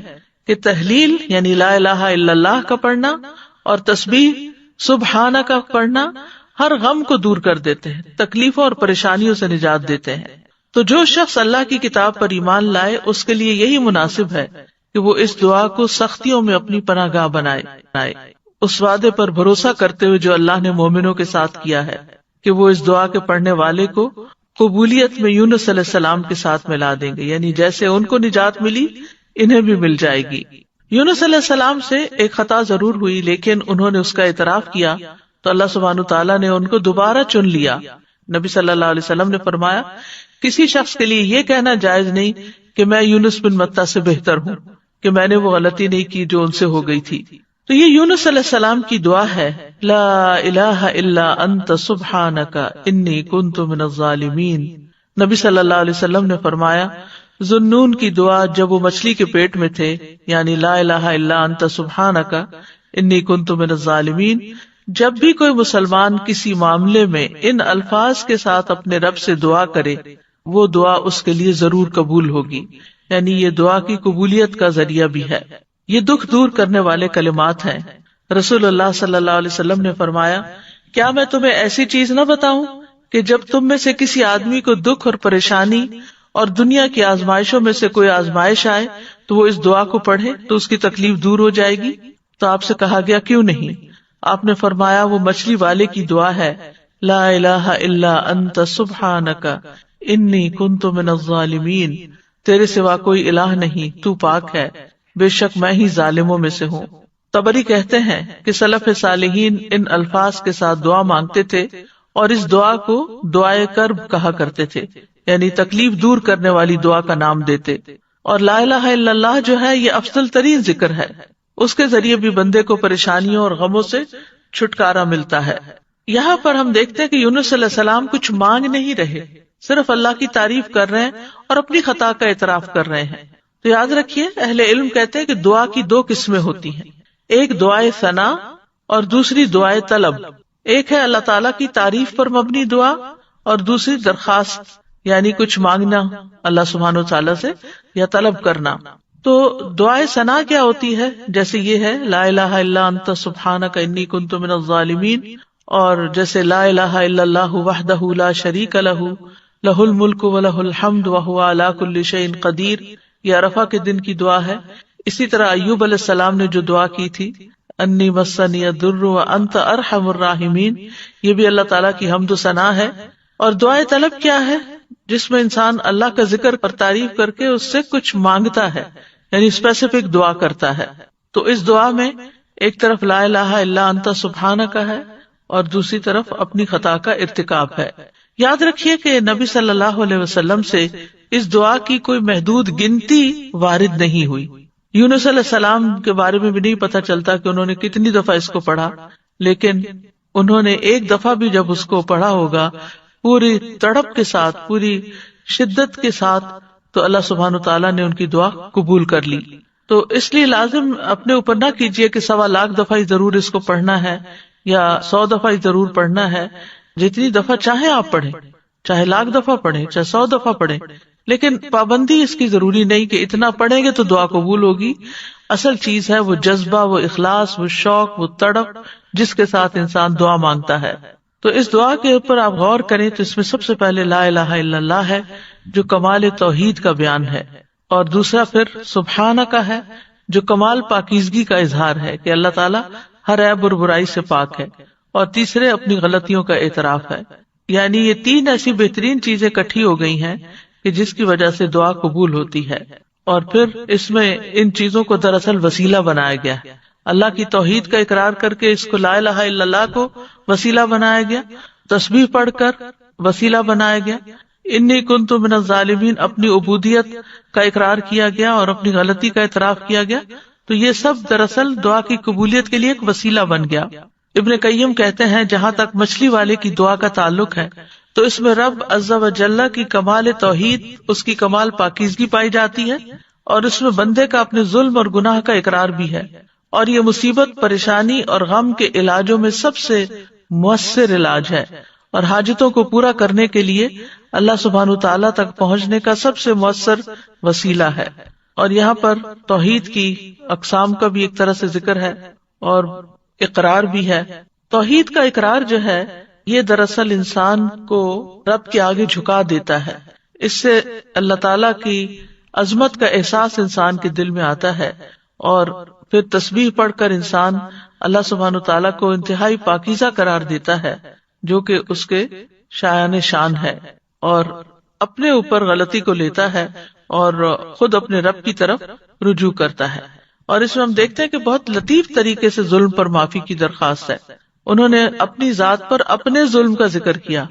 کہ تحلیل یعنی لا الہ الا اللہ کا پڑھنا اور تسبیح سبحانہ کا پڑھنا ہر غم کو دور کر دیتے ہیں، تکلیفوں اور پریشانیوں سے نجات دیتے ہیں. تو جو شخص اللہ کی کتاب پر ایمان لائے اس کے لیے یہی مناسب ہے کہ وہ اس دعا کو سختیوں میں اپنی پناہ گاہ بنائے، اس وعدے پر بھروسہ کرتے ہوئے جو اللہ نے مومنوں کے ساتھ کیا ہے کہ وہ اس دعا کے پڑھنے والے کو قبولیت میں یونس علیہ السلام کے ساتھ ملا دیں گے. یعنی جیسے ان کو نجات ملی انہیں بھی مل جائے گی. یونس علیہ السلام سے ایک خطا ضرور ہوئی، لیکن انہوں نے اس کا اعتراف کیا تو اللہ سبحانہ تعالیٰ نے ان کو دوبارہ چن لیا. نبی صلی اللہ علیہ وسلم نے فرمایا کسی شخص کے لیے یہ کہنا جائز نہیں کہ میں یونس بن متیٰ سے بہتر ہوں، کہ میں نے وہ غلطی نہیں کی جو ان سے ہو گئی تھی. تو یہ یونس علیہ السلام کی دعا ہے، لا الہ الا انت سبحانک انی کنت من الظالمین. نبی صلی اللہ علیہ وسلم نے فرمایا ذوالنون کی دعا جب وہ مچھلی کے پیٹ میں تھے، یعنی لا الہ الا انت سبحانک انی کنت من الظالمین، جب بھی کوئی مسلمان کسی معاملے میں ان الفاظ کے ساتھ اپنے رب سے دعا کرے وہ دعا اس کے لیے ضرور قبول ہوگی. یعنی یہ دعا کی قبولیت کا ذریعہ بھی ہے. یہ دکھ دور کرنے والے کلمات ہیں. رسول اللہ صلی اللہ علیہ وسلم نے فرمایا کیا میں تمہیں ایسی چیز نہ بتاؤں کہ جب تم میں سے کسی آدمی کو دکھ اور پریشانی اور دنیا کی آزمائشوں میں سے کوئی آزمائش آئے تو وہ اس دعا کو پڑھے تو اس کی تکلیف دور ہو جائے گی؟ تو آپ سے کہا گیا کیوں نہیں؟ آپ نے فرمایا وہ مچھلی والے کی دعا ہے، لا الہ الا انت سبحانک انی کنت من الظالمین، تیرے سوا کوئی الہ نہیں، تو پاک ہے، بے شک میں ہی ظالموں میں سے ہوں. طبری کہتے ہیں کہ سلف صالحین ان الفاظ کے ساتھ دعا مانگتے تھے اور اس دعا کو دعائے کرب کہا کرتے تھے، یعنی تکلیف دور کرنے والی دعا کا نام دیتے. اور لا الہ الا اللہ جو ہے یہ افضل ترین ذکر ہے، اس کے ذریعے بھی بندے کو پریشانیوں اور غموں سے چھٹکارا ملتا ہے. یہاں پر ہم دیکھتے ہیں کہ یونس علیہ السلام کچھ مانگ نہیں رہے، صرف اللہ کی تعریف کر رہے ہیں اور اپنی خطا کا اعتراف کر رہے ہیں. تو یاد رکھیے اہل علم کہتے ہیں کہ دعا کی دو قسمیں ہوتی ہیں، ایک دعائے ثنا اور دوسری دعائے طلب. ایک ہے اللہ تعالیٰ کی تعریف پر مبنی دعا اور دوسری درخواست یعنی کچھ مانگنا اللہ سبحانہ وتعالیٰ سے یا طلب کرنا. تو دعائے ثنا کیا ہوتی ہے؟ جیسے یہ ہے لا الہ الا انت سبحانک انی کنت من الظالمین، اور جیسے لا الہ الا اللہ وحدہ لا شریک لہ لہ الملک ولہ الحمد وہو علی کل شیء قدیر، یہ عرفہ کے دن کی دعا ہے. اسی طرح ایوب علیہ السلام نے جو دعا کی تھی انی مسنی الضر وانت ارحم الراحمین، یہ بھی اللہ تعالیٰ کی حمد و ثنا ہے. اور دعائے طلب کیا ہے؟ جس میں انسان اللہ کا ذکر اور تعریف کر کے اس سے کچھ مانگتا ہے، یعنی اسپیسیفک دعا کرتا ہے. تو اس دعا میں ایک طرف لا الہ الا انت سبحانک ہے اور دوسری طرف اپنی خطا کا ارتکاب ہے. یاد رکھیے کہ نبی صلی اللہ علیہ وسلم سے اس دعا کی کوئی محدود گنتی وارد نہیں ہوئی. یونس علیہ السلام کے بارے میں بھی نہیں پتہ چلتا کہ انہوں نے کتنی دفعہ اس کو پڑھا، لیکن انہوں نے ایک دفعہ بھی جب اس کو پڑھا ہوگا پوری تڑپ کے ساتھ، پوری شدت کے ساتھ، تو اللہ سبحانہ تعالیٰ نے ان کی دعا قبول کر لی. تو اس لیے لازم اپنے اوپر نہ کیجیے کہ 1.25 لاکھ دفعہ ہی ضرور اس کو پڑھنا ہے یا 100 دفعہ ہی ضرور پڑھنا ہے. جتنی دفعہ چاہیں آپ پڑھیں، چاہے 1,00,000 دفعہ پڑھیں، چاہے 100 دفعہ پڑھیں، لیکن پابندی اس کی ضروری نہیں کہ اتنا پڑھیں گے تو دعا قبول ہوگی. اصل چیز ہے وہ جذبہ، وہ اخلاص، وہ شوق، وہ تڑپ جس کے ساتھ انسان دعا مانگتا ہے. تو اس دعا کے اوپر آپ غور کریں تو اس میں سب سے پہلے لا الہ الا اللہ ہے جو کمال توحید کا بیان ہے، اور دوسرا پھر سبحانہ ہے جو کمال پاکیزگی کا اظہار ہے کہ اللہ تعالیٰ ہر عیب اور برائی سے پاک ہے، اور تیسرے اپنی غلطیوں کا اعتراف ہے. یعنی یہ 3 ایسی بہترین چیزیں اکٹھی ہو گئی ہیں کہ جس کی وجہ سے دعا قبول ہوتی ہے. اور پھر اس میں ان چیزوں کو دراصل وسیلہ بنایا گیا ہے. اللہ کی توحید کا اقرار کر کے اس کو لا الہ الا اللہ کو وسیلہ بنایا گیا، تسبیح پڑھ کر وسیلہ بنایا گیا، انی کنت من الظالمین اپنی عبودیت کا اقرار کیا گیا اور اپنی غلطی کا اعتراف کیا گیا. تو یہ سب دراصل دعا کی قبولیت کے لیے ایک وسیلہ بن گیا. ابن قیم کہتے ہیں جہاں تک مچھلی والے کی دعا کا تعلق ہے تو اس میں رب عز و جل کی کمال توحید، اس کی کمال پاکیزگی پائی جاتی ہے، اور اس میں بندے کا اپنے ظلم اور گناہ کا اقرار بھی ہے، اور یہ مصیبت، پریشانی اور غم کے علاجوں میں سب سے مؤثر علاج ہے، اور حاجتوں کو پورا کرنے کے لیے اللہ سبحانہ وتعالیٰ تک پہنچنے کا سب سے مؤثر وسیلہ ہے۔ اور یہاں پر توحید کی اقسام کا بھی ایک طرح سے ذکر ہے اور اقرار بھی ہے۔ توحید کا اقرار جو ہے یہ دراصل انسان کو رب کے آگے جھکا دیتا ہے، اس سے اللہ تعالیٰ کی عظمت کا احساس انسان کے دل میں آتا ہے، اور پھر تسبیح پڑھ کر انسان اللہ سبحانہ تعالیٰ کو انتہائی پاکیزہ قرار دیتا ہے جو کہ اس کے شایان شان ہے، اور اپنے اوپر غلطی کو لیتا ہے اور خود اپنے رب کی طرف رجوع کرتا ہے۔ اور اس میں ہم دیکھتے ہیں کہ بہت لطیف طریقے سے ظلم پر معافی کی درخواست ہے۔ انہوں نے اپنی ذات پر اپنے ظلم کا ذکر کیا،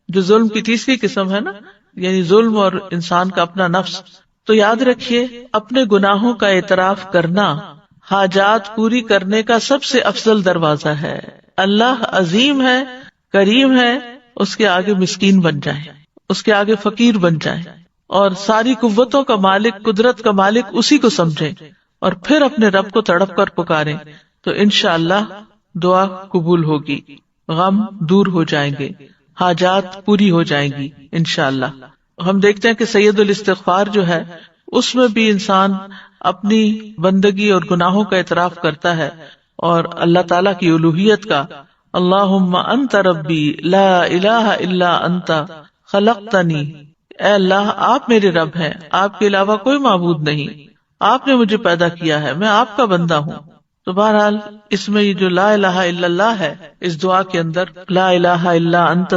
جو ظلم کی تیسری قسم ہے نا، یعنی ظلم اور انسان کا اپنا نفس۔ تو یاد رکھیے، اپنے گناہوں کا اعتراف کرنا حاجات پوری کرنے کا سب سے افضل دروازہ ہے۔ اللہ عظیم ہے، کریم ہے، اس کے آگے مسکین بن جائیں، اس کے آگے فقیر بن جائیں، اور ساری قوتوں کا مالک، قدرت کا مالک اسی کو سمجھیں، اور پھر اپنے رب کو تڑپ کر پکاریں، تو انشاءاللہ دعا قبول ہوگی، غم دور ہو جائیں گے، حاجات پوری ہو جائیں گی انشاءاللہ۔ ہم دیکھتے ہیں کہ سید الاستغفار جو ہے اس میں بھی انسان اپنی بندگی اور گناہوں کا اعتراف کرتا ہے اور اللہ تعالیٰ کی الوہیت کا، اللہم انت ربی لا الہ الا انت خلقتنی، اے اللہ آپ میرے رب ہیں، آپ کے علاوہ کوئی معبود نہیں، آپ نے مجھے پیدا کیا ہے، میں آپ کا بندہ ہوں۔ تو بہرحال اس میں یہ جو لا الہ الا اللہ ہے، اس دعا کے اندر لا الہ الا انت،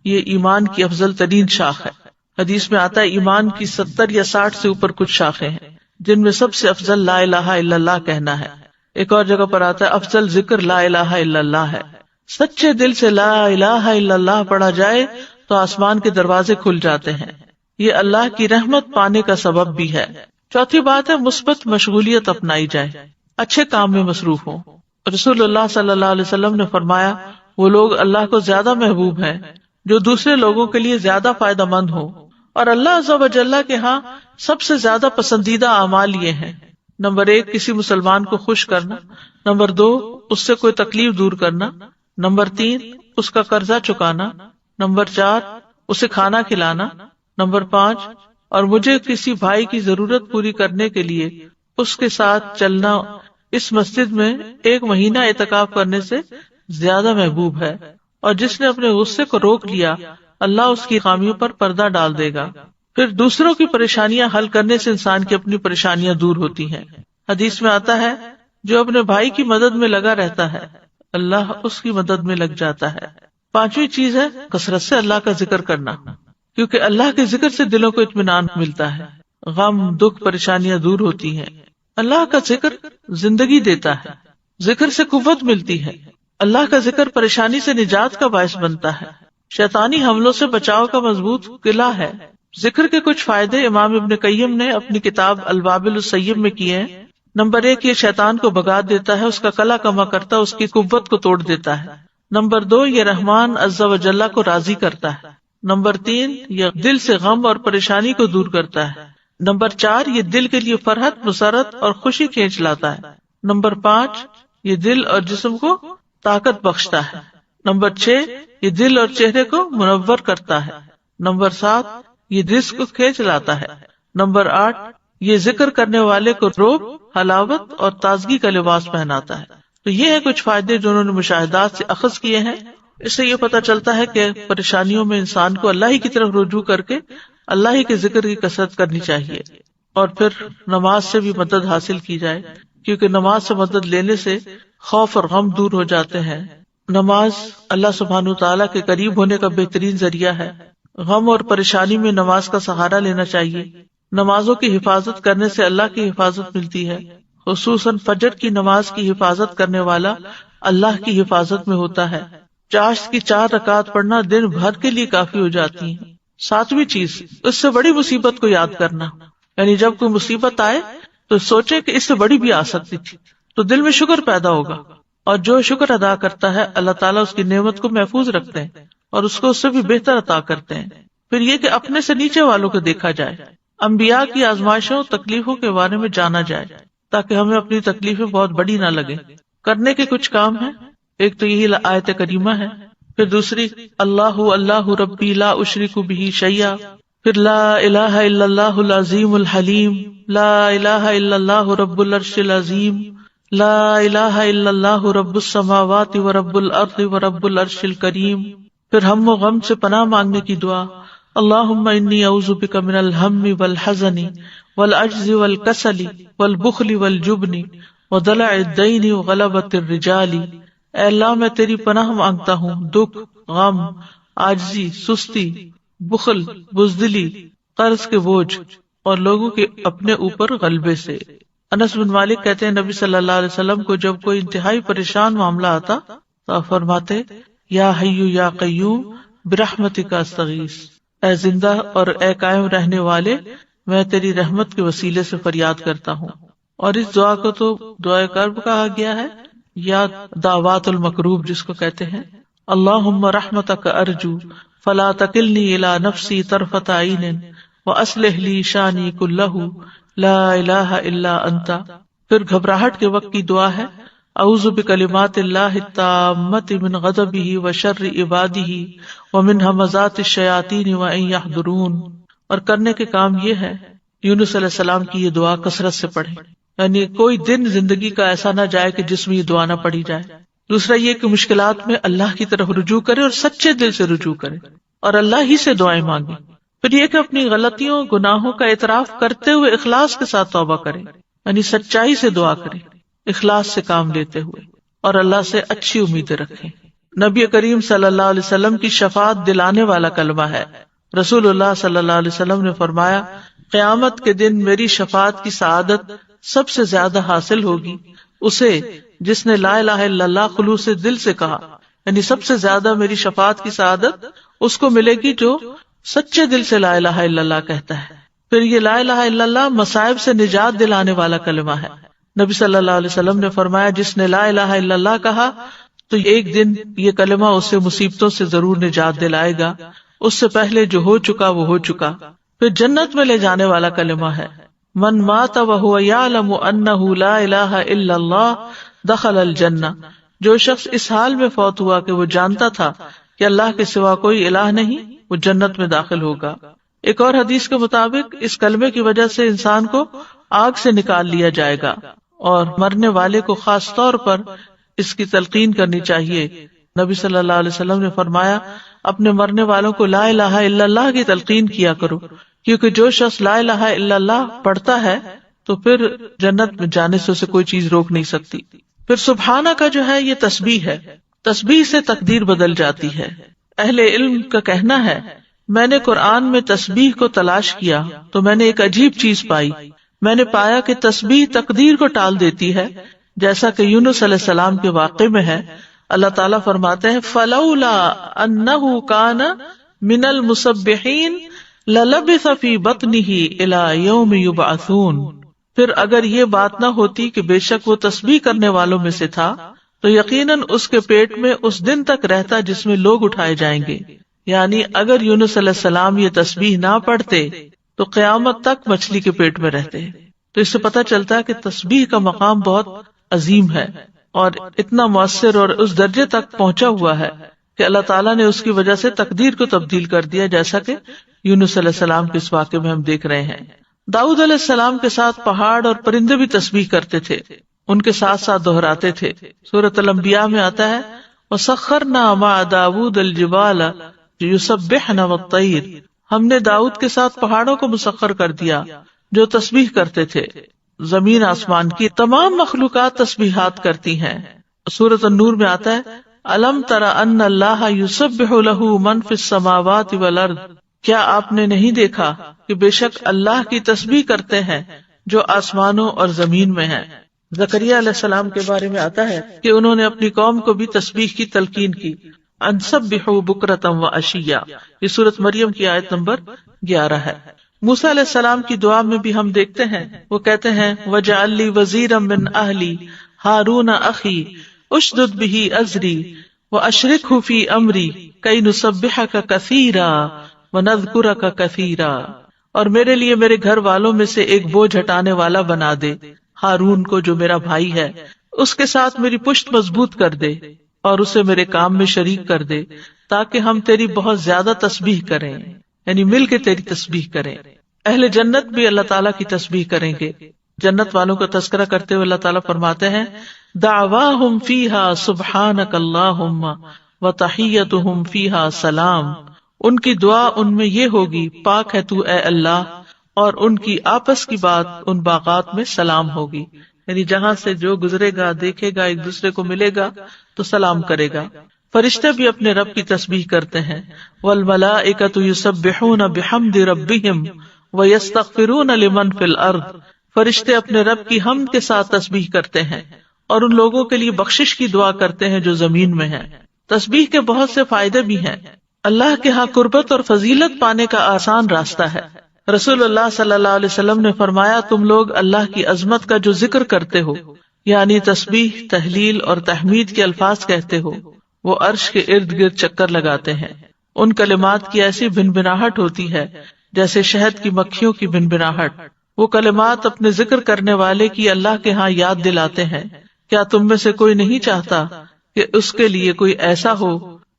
یہ ایمان کی افضل ترین شاخ ہے۔ حدیث میں آتا ہے ایمان کی 70 یا 60 سے اوپر کچھ شاخیں ہیں، جن میں سب سے افضل لا الہ الا اللہ کہنا ہے۔ ایک اور جگہ پر آتا ہے افضل ذکر لا الہ الا اللہ ہے۔ سچے دل سے لا الہ الا اللہ پڑھا جائے تو آسمان کے دروازے کھل جاتے ہیں، یہ اللہ کی رحمت پانے کا سبب بھی ہے۔ چوتھی بات ہے مثبت مشغولیت اپنائی جائے، اچھے کام میں مصروف ہوں۔ رسول اللہ صلی اللہ علیہ وسلم نے فرمایا وہ لوگ اللہ کو زیادہ محبوب ہیں جو دوسرے لوگوں کے لیے زیادہ فائدہ مند ہوں، اور اللہ عز و جل کے ہاں سب سے زیادہ پسندیدہ اعمال یہ ہیں: نمبر 1 کسی مسلمان کو خوش کرنا، نمبر 2 اس سے کوئی تکلیف دور کرنا، نمبر 3 اس کا قرضہ چکانا، نمبر 4 اسے کھانا کھلانا، نمبر 5 اور مجھے کسی بھائی کی ضرورت پوری کرنے کے لیے اس کے ساتھ چلنا اس مسجد میں 1 مہینہ اعتکاف کرنے سے زیادہ محبوب ہے، اور جس نے اپنے غصے کو روک لیا اللہ اس کی خامیوں پر پردہ ڈال دے گا۔ پھر دوسروں کی پریشانیاں حل کرنے سے انسان کی اپنی پریشانیاں دور ہوتی ہیں۔ حدیث میں آتا ہے جو اپنے بھائی کی مدد میں لگا رہتا ہے اللہ اس کی مدد میں لگ جاتا ہے۔ 5ویں چیز ہے کثرت سے اللہ کا ذکر کرنا، کیونکہ اللہ کے ذکر سے دلوں کو اطمینان ملتا ہے، غم دکھ پریشانیاں دور ہوتی ہیں۔ اللہ کا ذکر زندگی دیتا ہے، ذکر سے قوت ملتی ہے۔ اللہ کا ذکر پریشانی سے نجات کا باعث بنتا ہے، شیطانی حملوں سے بچاؤ کا مضبوط قلعہ ہے۔ ذکر کے کچھ فائدے امام ابن قیم نے اپنی کتاب الوابل الصیب میں کیے ہیں۔ نمبر 1 یہ شیطان کو بھگا دیتا ہے، اس کا قلع کما کرتا ہے، اس کی قوت کو توڑ دیتا ہے۔ نمبر 2 یہ رحمان عز و جل کو راضی کرتا ہے۔ نمبر 3 یہ دل سے غم اور پریشانی کو دور کرتا ہے۔ نمبر 4 یہ دل کے لیے فرحت، مسرت اور خوشی کھینچ لاتا ہے۔ نمبر 5 یہ دل اور جسم کو طاقت بخشتا ہے۔ نمبر 6 یہ دل اور چہرے کو منور کرتا ہے۔ نمبر 7 یہ رزق کو کھینچ لاتا ہے۔ نمبر 8 یہ ذکر کرنے والے کو روب، حلاوت اور تازگی کا لباس پہناتا ہے۔ تو یہ ہے کچھ فائدے جو انہوں نے مشاہدات سے اخذ کیے ہیں۔ اس سے یہ پتہ چلتا ہے کہ پریشانیوں میں انسان کو اللہ ہی کی طرف رجوع کر کے اللہ ہی کے ذکر کی کثرت کرنی چاہیے، اور پھر نماز سے بھی مدد حاصل کی جائے، کیونکہ نماز سے مدد لینے سے خوف اور غم دور ہو جاتے ہیں۔ نماز اللہ سبحانہ تعالیٰ کے قریب ہونے کا بہترین ذریعہ ہے۔ غم اور پریشانی میں نماز کا سہارا لینا چاہیے۔ نمازوں کی حفاظت کرنے سے اللہ کی حفاظت ملتی ہے، خصوصاً فجر کی نماز کی حفاظت کرنے والا اللہ کی حفاظت میں ہوتا ہے۔ چاشت کی 4 رکعت پڑھنا دن بھر کے لیے کافی ہو جاتی ہیں۔ 7ویں چیز اس سے بڑی مصیبت کو یاد کرنا، یعنی جب کوئی مصیبت آئے تو سوچے کہ اس سے بڑی بھی آ سکتی تھی، تو دل میں شکر پیدا ہوگا، اور جو شکر ادا کرتا ہے اللہ تعالیٰ اس کی نعمت کو محفوظ رکھتے ہیں اور اس کو اس سے بھی بہتر عطا کرتے ہیں۔ پھر یہ کہ اپنے سے نیچے والوں کو دیکھا جائے، انبیاء کی آزمائشوں تکلیفوں کے بارے میں جانا جائے تاکہ ہمیں اپنی تکلیفیں بہت بڑی نہ لگیں. کرنے کے کچھ کام ہیں، ایک تو یہی آیت کریمہ ہے، پھر دوسری اللہ اللہ ربی لا اشرک بہ شیئا، پھر لا الہ الا اللہ العظیم الحلیم، لا الہ الا اللہ رب العرش العظیم، لا الہ الا اللہ رب السماوات ورب الارض ورب العرش الکریم. پھر ہم و غم سے پناہ مانگنے کی دعا، اللہم انی اعوذ بک من الہم والحزن والعجز والکسل والبخل والجبن ودلع الدین وغلبۃ الرجال. اے اللہ میں تیری پناہ مانگتا ہوں دکھ، غم، عاجزی، سستی، بخل، بزدلی، قرض کے بوجھ اور لوگوں کے اپنے اوپر غلبے سے. انس بن مالک کہتے ہیں نبی صلی اللہ علیہ وسلم کو جب کوئی انتہائی پریشان معاملہ آتا تو آپ فرماتے یا حی یا قیوم برحمتک استغیث، اے زندہ اور اے قائم رہنے والے میں تیری رحمت کے وسیلے سے فریاد کرتا ہوں. اور اس دعا کو تو دعائے کرب کہا گیا ہے یا دعوات المکروب جس کو کہتے ہیں. اللہم رحمتک ارجو فلا تکلنی الی نفسی طرفۃ عین واصلح لی شانی کلہ لا الہ الا انت. پھر گھبراہٹ کے وقت کی دعا ہے اعوذ بکلمات اللہ التامۃ من غضبہ وشر عبادہ ومن ہمزات الشیاطین وان یحضرون. اور کرنے کے کام یہ ہے یونس علیہ السلام کی یہ دعا کثرت سے پڑھیں، یعنی کوئی دن زندگی کا ایسا نہ جائے کہ جس میں یہ دعا نہ پڑھی جائے. دوسرا یہ کہ مشکلات میں اللہ کی طرف رجوع کرے اور سچے دل سے رجوع کرے اور اللہ ہی سے دعائیں مانگے. پھر یہ کہ اپنی غلطیوں گناہوں کا اعتراف کرتے ہوئے اخلاص کے ساتھ توبہ کرے، یعنی سچائی سے دعا کرے، اخلاص سے کام لیتے ہوئے، اور اللہ سے اچھی امیدیں رکھیں. نبی کریم صلی اللہ علیہ وسلم کی شفاعت دلانے والا کلمہ ہے. رسول اللہ صلی اللہ علیہ وسلم نے فرمایا قیامت کے دن میری شفاعت کی سعادت سب سے زیادہ حاصل ہوگی اسے جس نے لا الہ الا اللہ خلوص دل سے کہا، یعنی سب سے زیادہ میری شفاعت کی سعادت اس کو ملے گی جو سچے دل سے لا الہ الا اللہ کہتا ہے. پھر یہ لا الہ الا اللہ مصائب سے نجات دلانے والا کلمہ ہے. نبی صلی اللہ علیہ وسلم نے فرمایا جس نے لا الہ الا اللہ کہا تو ایک دن یہ کلمہ اسے مصیبتوں سے ضرور نجات دلائے گا، اس سے پہلے جو ہو چکا وہ ہو چکا. پھر جنت میں لے جانے والا کلمہ ہے من مات وهو يعلم انه لا الہ الا اللہ دخل الجنہ. جو شخص اس حال میں فوت ہوا کہ وہ جانتا تھا کہ اللہ کے سوا کوئی الہ نہیں، وہ جنت میں داخل ہوگا. ایک اور حدیث کے مطابق اس کلمے کی وجہ سے انسان کو آگ سے نکال لیا جائے گا، اور مرنے والے کو خاص طور پر اس کی تلقین کرنی چاہیے. نبی صلی اللہ علیہ وسلم نے فرمایا اپنے مرنے والوں کو لا الہ الا اللہ کی تلقین کیا کرو، کیونکہ جو شخص لا الہ الا اللہ پڑھتا ہے تو پھر جنت میں جانے سے اسے کوئی چیز روک نہیں سکتی. پھر سبحانہ کا جو ہے یہ تسبیح ہے، تسبیح سے تقدیر بدل جاتی ہے. اہل علم کا کہنا ہے میں نے قرآن میں تسبیح کو تلاش کیا تو میں نے ایک عجیب چیز پائی. میں نے پایا کہ تسبیح تقدیر کو ٹال دیتی ہے، جیسا کہ یونس علیہ السلام کے واقعے میں ہے. اللہ تعالیٰ فرماتے ہیں فلولا انہ کان من المسبحین للبث فی بطنہ الی یوم یبعثون. پھر اگر یہ بات نہ ہوتی کہ بے شک وہ تسبیح کرنے والوں میں سے تھا تو یقیناً اس کے پیٹ میں اس دن تک رہتا جس میں لوگ اٹھائے جائیں گے. یعنی اگر یونس علیہ السلام یہ تسبیح نہ پڑھتے تو قیامت تک مچھلی کے پیٹ میں رہتے. تو اس سے پتہ چلتا ہے کہ تسبیح کا مقام بہت عظیم ہے اور اتنا مؤثر اور اس درجے تک پہنچا ہوا ہے کہ اللہ تعالیٰ نے اس کی وجہ سے تقدیر کو تبدیل کر دیا، جیسا کہ یونس علیہ السلام کے اس واقعے میں ہم دیکھ رہے ہیں. داؤد علیہ السلام کے ساتھ پہاڑ اور پرندے بھی تسبیح کرتے تھے، ان کے ساتھ ساتھ دہراتے تھے. سورۃ الانبیاء میں آتا ہے وَسَخَّرْنَا مَعَ دَاوُودَ الْجِبَالَ يُسَبِّحْنَ وَالطَّيْرَ. ہم نے داؤد کے ساتھ پہاڑوں کو مسخر کر دیا جو تسبیح کرتے تھے. زمین آسمان کی تمام مخلوقات تسبیحات کرتی ہیں. سورۃ النور میں آتا ہے الم تر ان اللہ یسبح لہ من فی السماوات والارض. کیا آپ نے نہیں دیکھا کہ بے شک اللہ کی تسبیح کرتے ہیں جو آسمانوں اور زمین میں ہیں. زکریا علیہ السلام کے بارے میں آتا ہے کہ انہوں نے اپنی قوم کو بھی تسبیح کی تلقین کی. ان سبحوا بکرۃ وعشیا، یہ سورۃ مریم کی آیت نمبر 11 ہے. موسیٰ علیہ السلام کی دعا میں بھی ہم دیکھتے ہیں وہ کہتے ہیں وَاجْعَل لِّي وَزِيرًا مِّنْ أَهْلِي هَارُونَ أَخِي أُشْدُدْ بِهِ أَزْرِي وَأَشْرِكْهُ فِي أَمْرِي كَيْ نُسَبِّحَكَ كَثِيرًا وَنَذْكُرَكَ كَثِيرًا. اور میرے لیے میرے گھر والوں میں سے ایک بوجھ ہٹانے والا بنا دے، ہارون کو جو میرا بھائی ہے، اس کے ساتھ میری پشت مضبوط کر دے اور اسے میرے کام میں شریک کر دے، تاکہ ہم تیری بہت زیادہ تسبیح کریں، یعنی مل کے تیری تسبیح کریں۔ اہل جنت بھی اللہ تعالیٰ کی تسبیح کریں گے۔ جنت والوں کا تذکرہ کرتے ہوئے اللہ تعالیٰ فرماتے ہیں دعواہم فیہا سبحانک اللہم وتحیتہم فیہا سلام، ان کی دعا ان میں یہ ہوگی پاک ہے تو اے اللہ، اور ان کی آپس کی بات ان باغات میں سلام ہوگی، یعنی جہاں سے جو گزرے گا دیکھے گا ایک دوسرے کو ملے گا تو سلام کرے گا۔ فرشتے بھی اپنے رب کی تسبیح کرتے ہیں، والملائکۃ یسبحون بحمد ربہم ویستغفرون لمن فی الارض، فرشتے اپنے رب کی حمد کے ساتھ تسبیح کرتے ہیں اور ان لوگوں کے لیے بخشش کی دعا کرتے ہیں جو زمین میں ہیں۔ تسبیح کے بہت سے فائدے بھی ہیں۔ اللہ کے ہاں قربت اور فضیلت پانے کا آسان راستہ ہے۔ رسول اللہ صلی اللہ علیہ وسلم نے فرمایا تم لوگ اللہ کی عظمت کا جو ذکر کرتے ہو، یعنی تسبیح، تحلیل اور تحمید کے الفاظ کہتے ہو، وہ عرش کے ارد گرد چکر لگاتے ہیں۔ ان کلمات کی ایسی بھنبھناہٹ ہوتی ہے جیسے شہد کی مکھیوں کی بھنبھناہٹ۔ وہ کلمات اپنے ذکر کرنے والے کی اللہ کے ہاں یاد دلاتے ہیں۔ کیا تم میں سے کوئی نہیں چاہتا کہ اس کے لیے کوئی ایسا ہو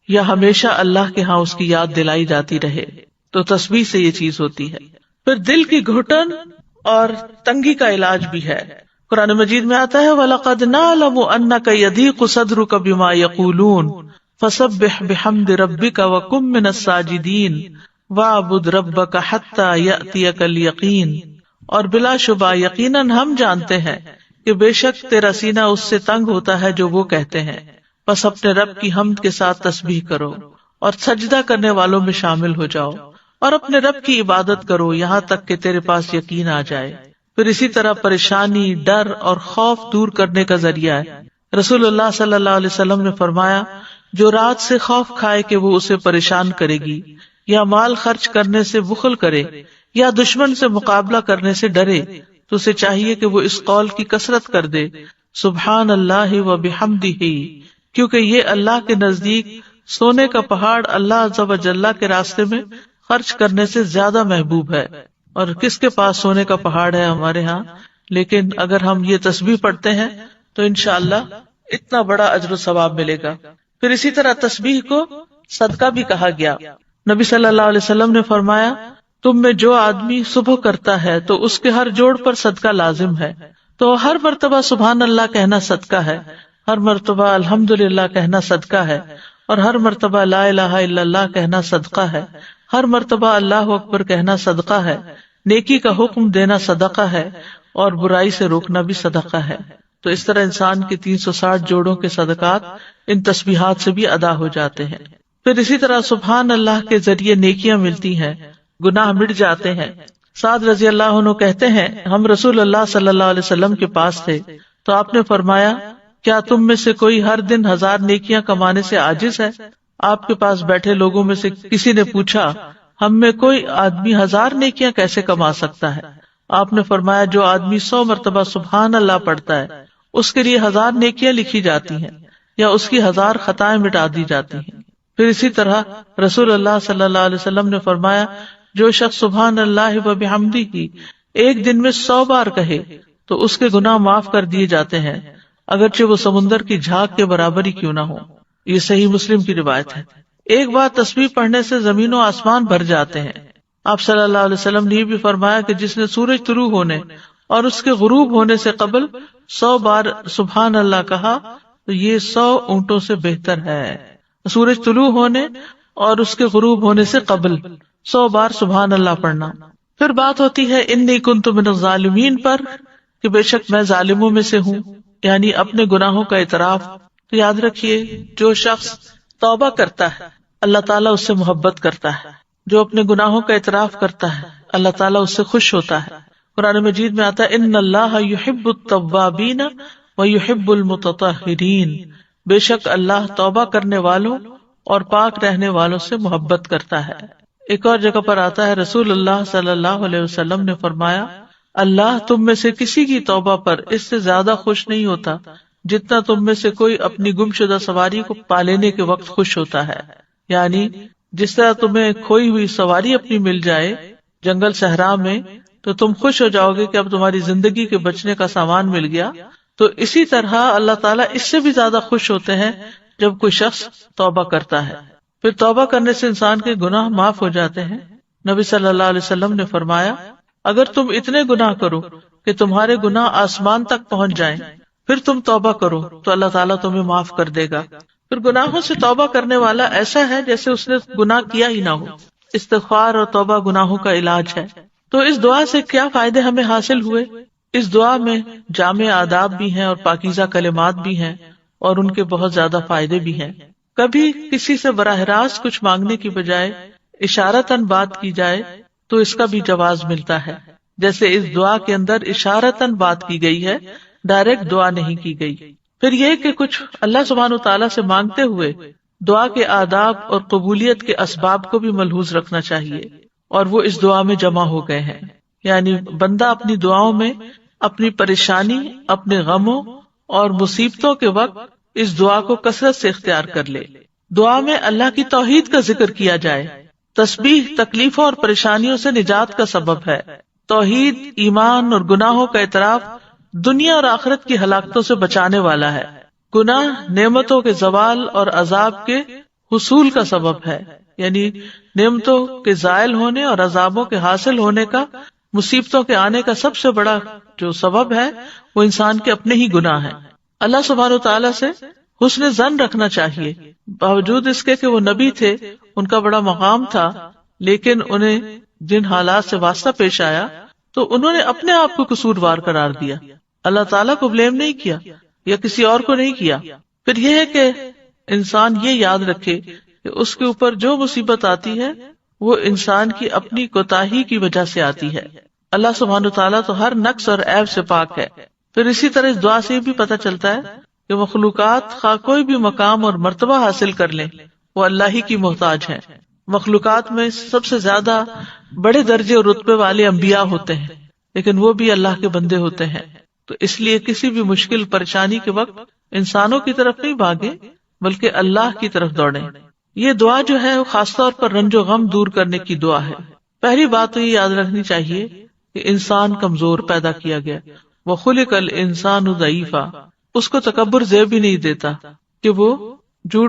یا ہمیشہ اللہ کے ہاں اس کی یاد دلائی جاتی رہے؟ تو تسبیح سے یہ چیز ہوتی ہے۔ پھر دل کی گھٹن اور تنگی کا علاج بھی ہے۔ قرآن مجید میں آتا ہے وَلَقَدْ نَعْلَمُ أَنَّكَ يَضِيقُ صَدْرُكَ بِمَا يَقُولُونَ فَسَبِّحْ بِحَمْدِ رَبِّكَ وَكُن مِّنَ السَّاجِدِينَ وَاعْبُدْ رَبَّكَ حَتَّى يَأْتِيَكَ الْيَقِينُ، اور بلا شبہ یقیناً ہم جانتے ہیں کہ بے شک تیرا سینہ اس سے تنگ ہوتا ہے جو وہ کہتے ہیں، بس اپنے رب کی حمد کے ساتھ تسبیح کرو اور سجدہ کرنے والوں میں شامل ہو جاؤ اور اپنے رب کی عبادت کرو یہاں تک کہ تیرے پاس یقین آ جائے۔ پھر اسی طرح پریشانی، ڈر اور خوف دور کرنے کا ذریعہ ہے۔ رسول اللہ صلی اللہ علیہ وسلم نے فرمایا جو رات سے خوف کھائے کہ وہ اسے پریشان کرے گی، یا مال خرچ کرنے سے بخل کرے، یا دشمن سے مقابلہ کرنے سے ڈرے، تو اسے چاہیے کہ وہ اس قول کی کثرت کر دے سبحان اللہ و بحمدہ، کیونکہ یہ اللہ کے نزدیک سونے کا پہاڑ اللہ عز و جل کے راستے میں خرچ کرنے سے زیادہ محبوب ہے۔ اور کس کے پاس سونے کا پہاڑ ہے ہمارے ہاں، لیکن اگر ہم یہ تسبیح پڑھتے ہیں تو انشاءاللہ اتنا بڑا اجر و ثواب ملے گا۔ پھر اسی طرح تسبیح کو صدقہ بھی کہا گیا۔ نبی صلی اللہ علیہ وسلم نے فرمایا تم میں جو آدمی صبح کرتا ہے تو اس کے ہر جوڑ پر صدقہ لازم ہے، تو ہر مرتبہ سبحان اللہ کہنا صدقہ ہے، ہر مرتبہ الحمدللہ کہنا صدقہ ہے، اور ہر مرتبہ لا الہ الا اللہ کہنا صدقہ ہے، ہر مرتبہ اللہ اکبر کہنا صدقہ ہے، نیکی کا حکم دینا صدقہ ہے، اور برائی سے روکنا بھی صدقہ ہے۔ تو اس طرح انسان کے 360 جوڑوں کے صدقات ان تسبیحات سے بھی ادا ہو جاتے ہیں۔ پھر اسی طرح سبحان اللہ کے ذریعے نیکیاں ملتی ہیں، گناہ مٹ جاتے ہیں۔ سعد رضی اللہ عنہ کہتے ہیں ہم رسول اللہ صلی اللہ علیہ وسلم کے پاس تھے تو آپ نے فرمایا کیا تم میں سے کوئی ہر دن 1000 نیکیاں کمانے سے عاجز ہے؟ آپ کے پاس بیٹھے لوگوں میں سے کسی نے پوچھا ہم میں کوئی آدمی 1000 نیکیاں کیسے کما سکتا ہے؟ آپ نے فرمایا جو آدمی 100 مرتبہ سبحان اللہ پڑھتا ہے اس کے لیے 1000 نیکیاں لکھی جاتی ہیں یا اس کی 1000 خطائیں مٹا دی جاتی ہیں۔ پھر اسی طرح رسول اللہ صلی اللہ علیہ وسلم نے فرمایا جو شخص سبحان اللہ و بحمدہ کی ایک دن میں 100 بار کہے تو اس کے گناہ معاف کر دیے جاتے ہیں، اگرچہ وہ سمندر کی جھاگ کے برابر ہی کیوں نہ ہو۔ یہ صحیح مسلم کی روایت ہے۔ ایک بار تسبیح پڑھنے سے زمین و آسمان بھر جاتے ہیں۔ آپ صلی اللہ علیہ وسلم نے یہ بھی فرمایا کہ جس نے سورج طلوع ہونے اور اس کے غروب ہونے سے قبل 100 بار سبحان اللہ کہا تو یہ 100 اونٹوں سے بہتر ہے۔ سورج طلوع ہونے اور اس کے غروب ہونے سے قبل 100 بار سبحان اللہ پڑھنا۔ پھر بات ہوتی ہے انی کنت من الظالمین پر، کہ بے شک میں ظالموں میں سے ہوں، یعنی اپنے گناہوں کا اعتراف۔ تو یاد رکھیے جو شخص توبہ کرتا ہے اللہ تعالیٰ اس سے محبت کرتا ہے، جو اپنے گناہوں کا اعتراف کرتا ہے اللہ تعالیٰ اس سے خوش ہوتا ہے۔ قرآن مجید میں آتا ہے ان اللہ یحب التوابین ویحب المتطہرین، بے شک اللہ توبہ کرنے والوں اور پاک رہنے والوں سے محبت کرتا ہے۔ ایک اور جگہ پر آتا ہے رسول اللہ صلی اللہ علیہ وسلم نے فرمایا اللہ تم میں سے کسی کی توبہ پر اس سے زیادہ خوش نہیں ہوتا جتنا تم میں سے کوئی اپنی گمشدہ سواری کو پا لینے کے وقت خوش ہوتا ہے۔ یعنی جس طرح تمہیں کھوئی ہوئی سواری اپنی مل جائے جنگل صحرا میں، تو تم خوش ہو جاؤ گے کہ اب تمہاری زندگی کے بچنے کا سامان مل گیا. تو اسی طرح اللہ تعالیٰ اس سے بھی زیادہ خوش ہوتے ہیں جب کوئی شخص توبہ کرتا ہے. پھر توبہ کرنے سے انسان کے گناہ معاف ہو جاتے ہیں. نبی صلی اللہ علیہ وسلم نے فرمایا اگر تم اتنے گناہ کرو کہ تمہارے گناہ آسمان تک پہنچ جائیں، پھر تم توبہ کرو تو اللہ تعالیٰ تمہیں معاف کر دے گا. پھر گناہوں سے توبہ کرنے والا ایسا ہے جیسے اس نے گناہ کیا ہی نہ ہو. استغفار اور توبہ گناہوں کا علاج ہے. تو اس دعا سے کیا فائدے ہمیں حاصل ہوئے؟ اس دعا میں جامع آداب بھی ہیں اور پاکیزہ کلمات بھی ہیں اور ان کے بہت زیادہ فائدے بھی ہیں. کبھی کسی سے براہ راست کچھ مانگنے کی بجائے اشارتاً بات کی جائے تو اس کا بھی جواز ملتا ہے، جیسے اس دعا کے اندر اشارتاً بات کی گئی ہے، ڈائریکٹ دعا نہیں کی گئی. پھر یہ کہ کچھ اللہ سبحانہ وتعالیٰ سے مانگتے ہوئے دعا کے آداب اور قبولیت کے اسباب کو بھی ملحوظ رکھنا چاہیے، اور وہ اس دعا میں جمع ہو گئے ہیں. یعنی بندہ اپنی دعاؤں میں اپنی پریشانی، اپنے غموں اور مصیبتوں کے وقت اس دعا کو کثرت سے اختیار کر لے. دعا میں اللہ کی توحید کا ذکر کیا جائے. تسبیح تکلیفوں اور پریشانیوں سے نجات کا سبب ہے. توحید، ایمان اور گناہوں کا اعتراف دنیا اور آخرت کی ہلاکتوں سے بچانے والا ہے. گناہ نعمتوں کے زوال اور عذاب کے حصول کا سبب ہے، یعنی نعمتوں کے زائل ہونے اور عذابوں کے حاصل ہونے کا، مصیبتوں کے آنے کا سب سے بڑا جو سبب ہے وہ انسان کے اپنے ہی گناہ ہیں. اللہ سبحانہ وتعالیٰ سے حسن ظن رکھنا چاہیے. باوجود اس کے کہ وہ نبی تھے، ان کا بڑا مقام تھا، لیکن انہیں جن حالات سے واسطہ پیش آیا تو انہوں نے اپنے آپ کو قصوروار قرار دیا، اللہ تعالیٰ کو بلیم نہیں کیا یا کسی اور کو نہیں کیا. پھر یہ ہے کہ انسان یہ یاد رکھے کہ اس کے اوپر جو مصیبت آتی ہے وہ انسان کی اپنی کوتاہی کی وجہ سے آتی ہے. اللہ سبحانہ وتعالیٰ تو ہر نقص اور عیب سے پاک ہے. پھر اسی طرح اس دعا سے یہ بھی پتہ چلتا ہے کہ مخلوقات خواہ کوئی بھی مقام اور مرتبہ حاصل کر لیں، وہ اللہ ہی کی محتاج ہیں. مخلوقات میں سب سے زیادہ بڑے درجے اور رتبے والے انبیاء ہوتے ہیں، لیکن وہ بھی اللہ کے بندے ہوتے ہیں. تو اس لیے کسی بھی مشکل پریشانی کے وقت انسانوں کی طرف نہیں بھاگے بلکہ اللہ کی طرف دوڑیں. یہ دعا جو ہے وہ خاص طور پر رنج و غم دور کرنے کی دعا ہے. پہلی بات تو یہ یاد رکھنی چاہیے کہ انسان کمزور پیدا کیا گیا. وَخُلِقَ الْإِنسَانُ ضَعِيفًا، اس کو تکبر زیب بھی نہیں دیتا کہ وہ جھوٹ